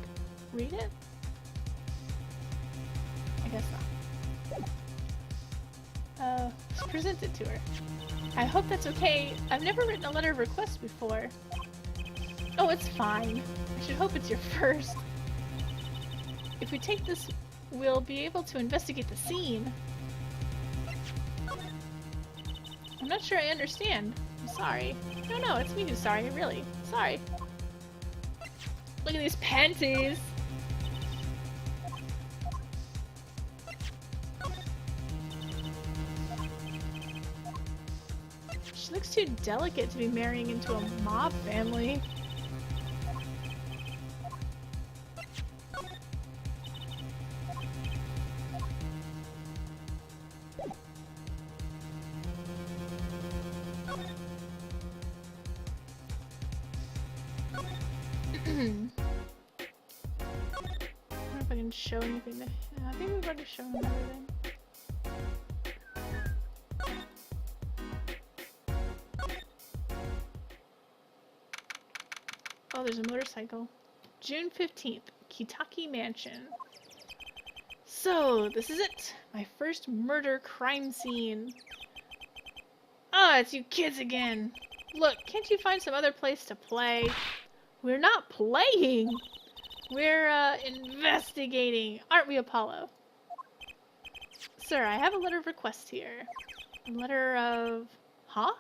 read it? I guess not. Let's present it to her. I hope that's okay. I've never written a letter of request before. Oh, it's fine. I should hope it's your first. If we take this, we'll be able to investigate the scene. I'm not sure I understand. I'm sorry. No, it's me who's sorry, really. Sorry. Look at these panties! She looks too delicate to be marrying into a mob family. I don't know if I can show anything. I think we've already shown everything. Oh, there's a motorcycle. June 15th, Kitaki Mansion. So, this is it. My first murder crime scene. Ah, it's you kids again. Look, can't you find some other place to play? We're not playing! We're, investigating. Aren't we, Apollo? Sir, I have a letter of request here. A letter of... Huh?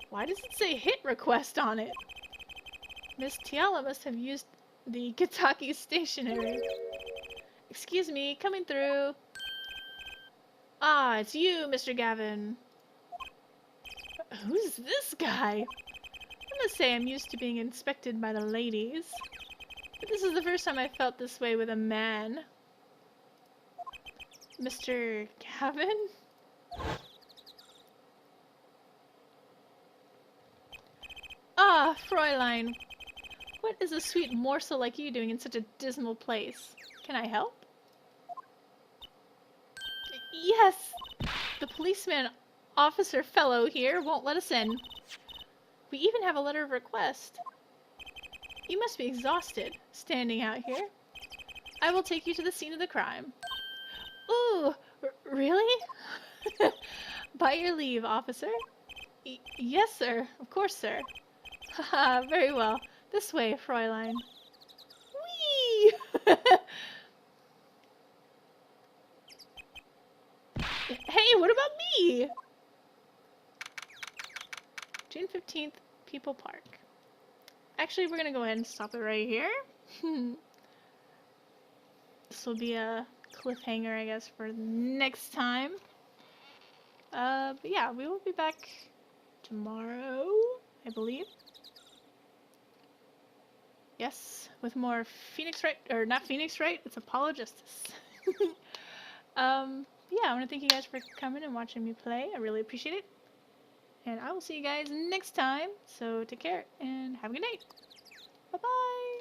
Why does it say hit request on it? Miss Tiala must have used the Kitaki stationery. Excuse me, coming through. Ah, it's you, Mr. Gavin. Who's this guy? I must say I'm used to being inspected by the ladies. But this is the first time I felt this way with a man. Mr. Gavin? Ah, Fräulein. What is a sweet morsel like you doing in such a dismal place? Can I help? Yes! The policeman officer fellow here won't let us in. We even have a letter of request. You must be exhausted, standing out here. I will take you to the scene of the crime. Ooh, really? By your leave, officer. Yes, sir. Of course, sir. Haha, very well. This way, Fräulein. Whee! Hey, what about me? June 15th, People Park. Actually, we're gonna go ahead and stop it right here. This will be a cliffhanger, I guess, for next time. But yeah, we will be back tomorrow, I believe. Yes, with more Phoenix Wright, or not Phoenix Wright, it's Apollo Justice. Yeah, I want to thank you guys for coming and watching me play. I really appreciate it. And I will see you guys next time. So take care and have a good night. Bye-bye.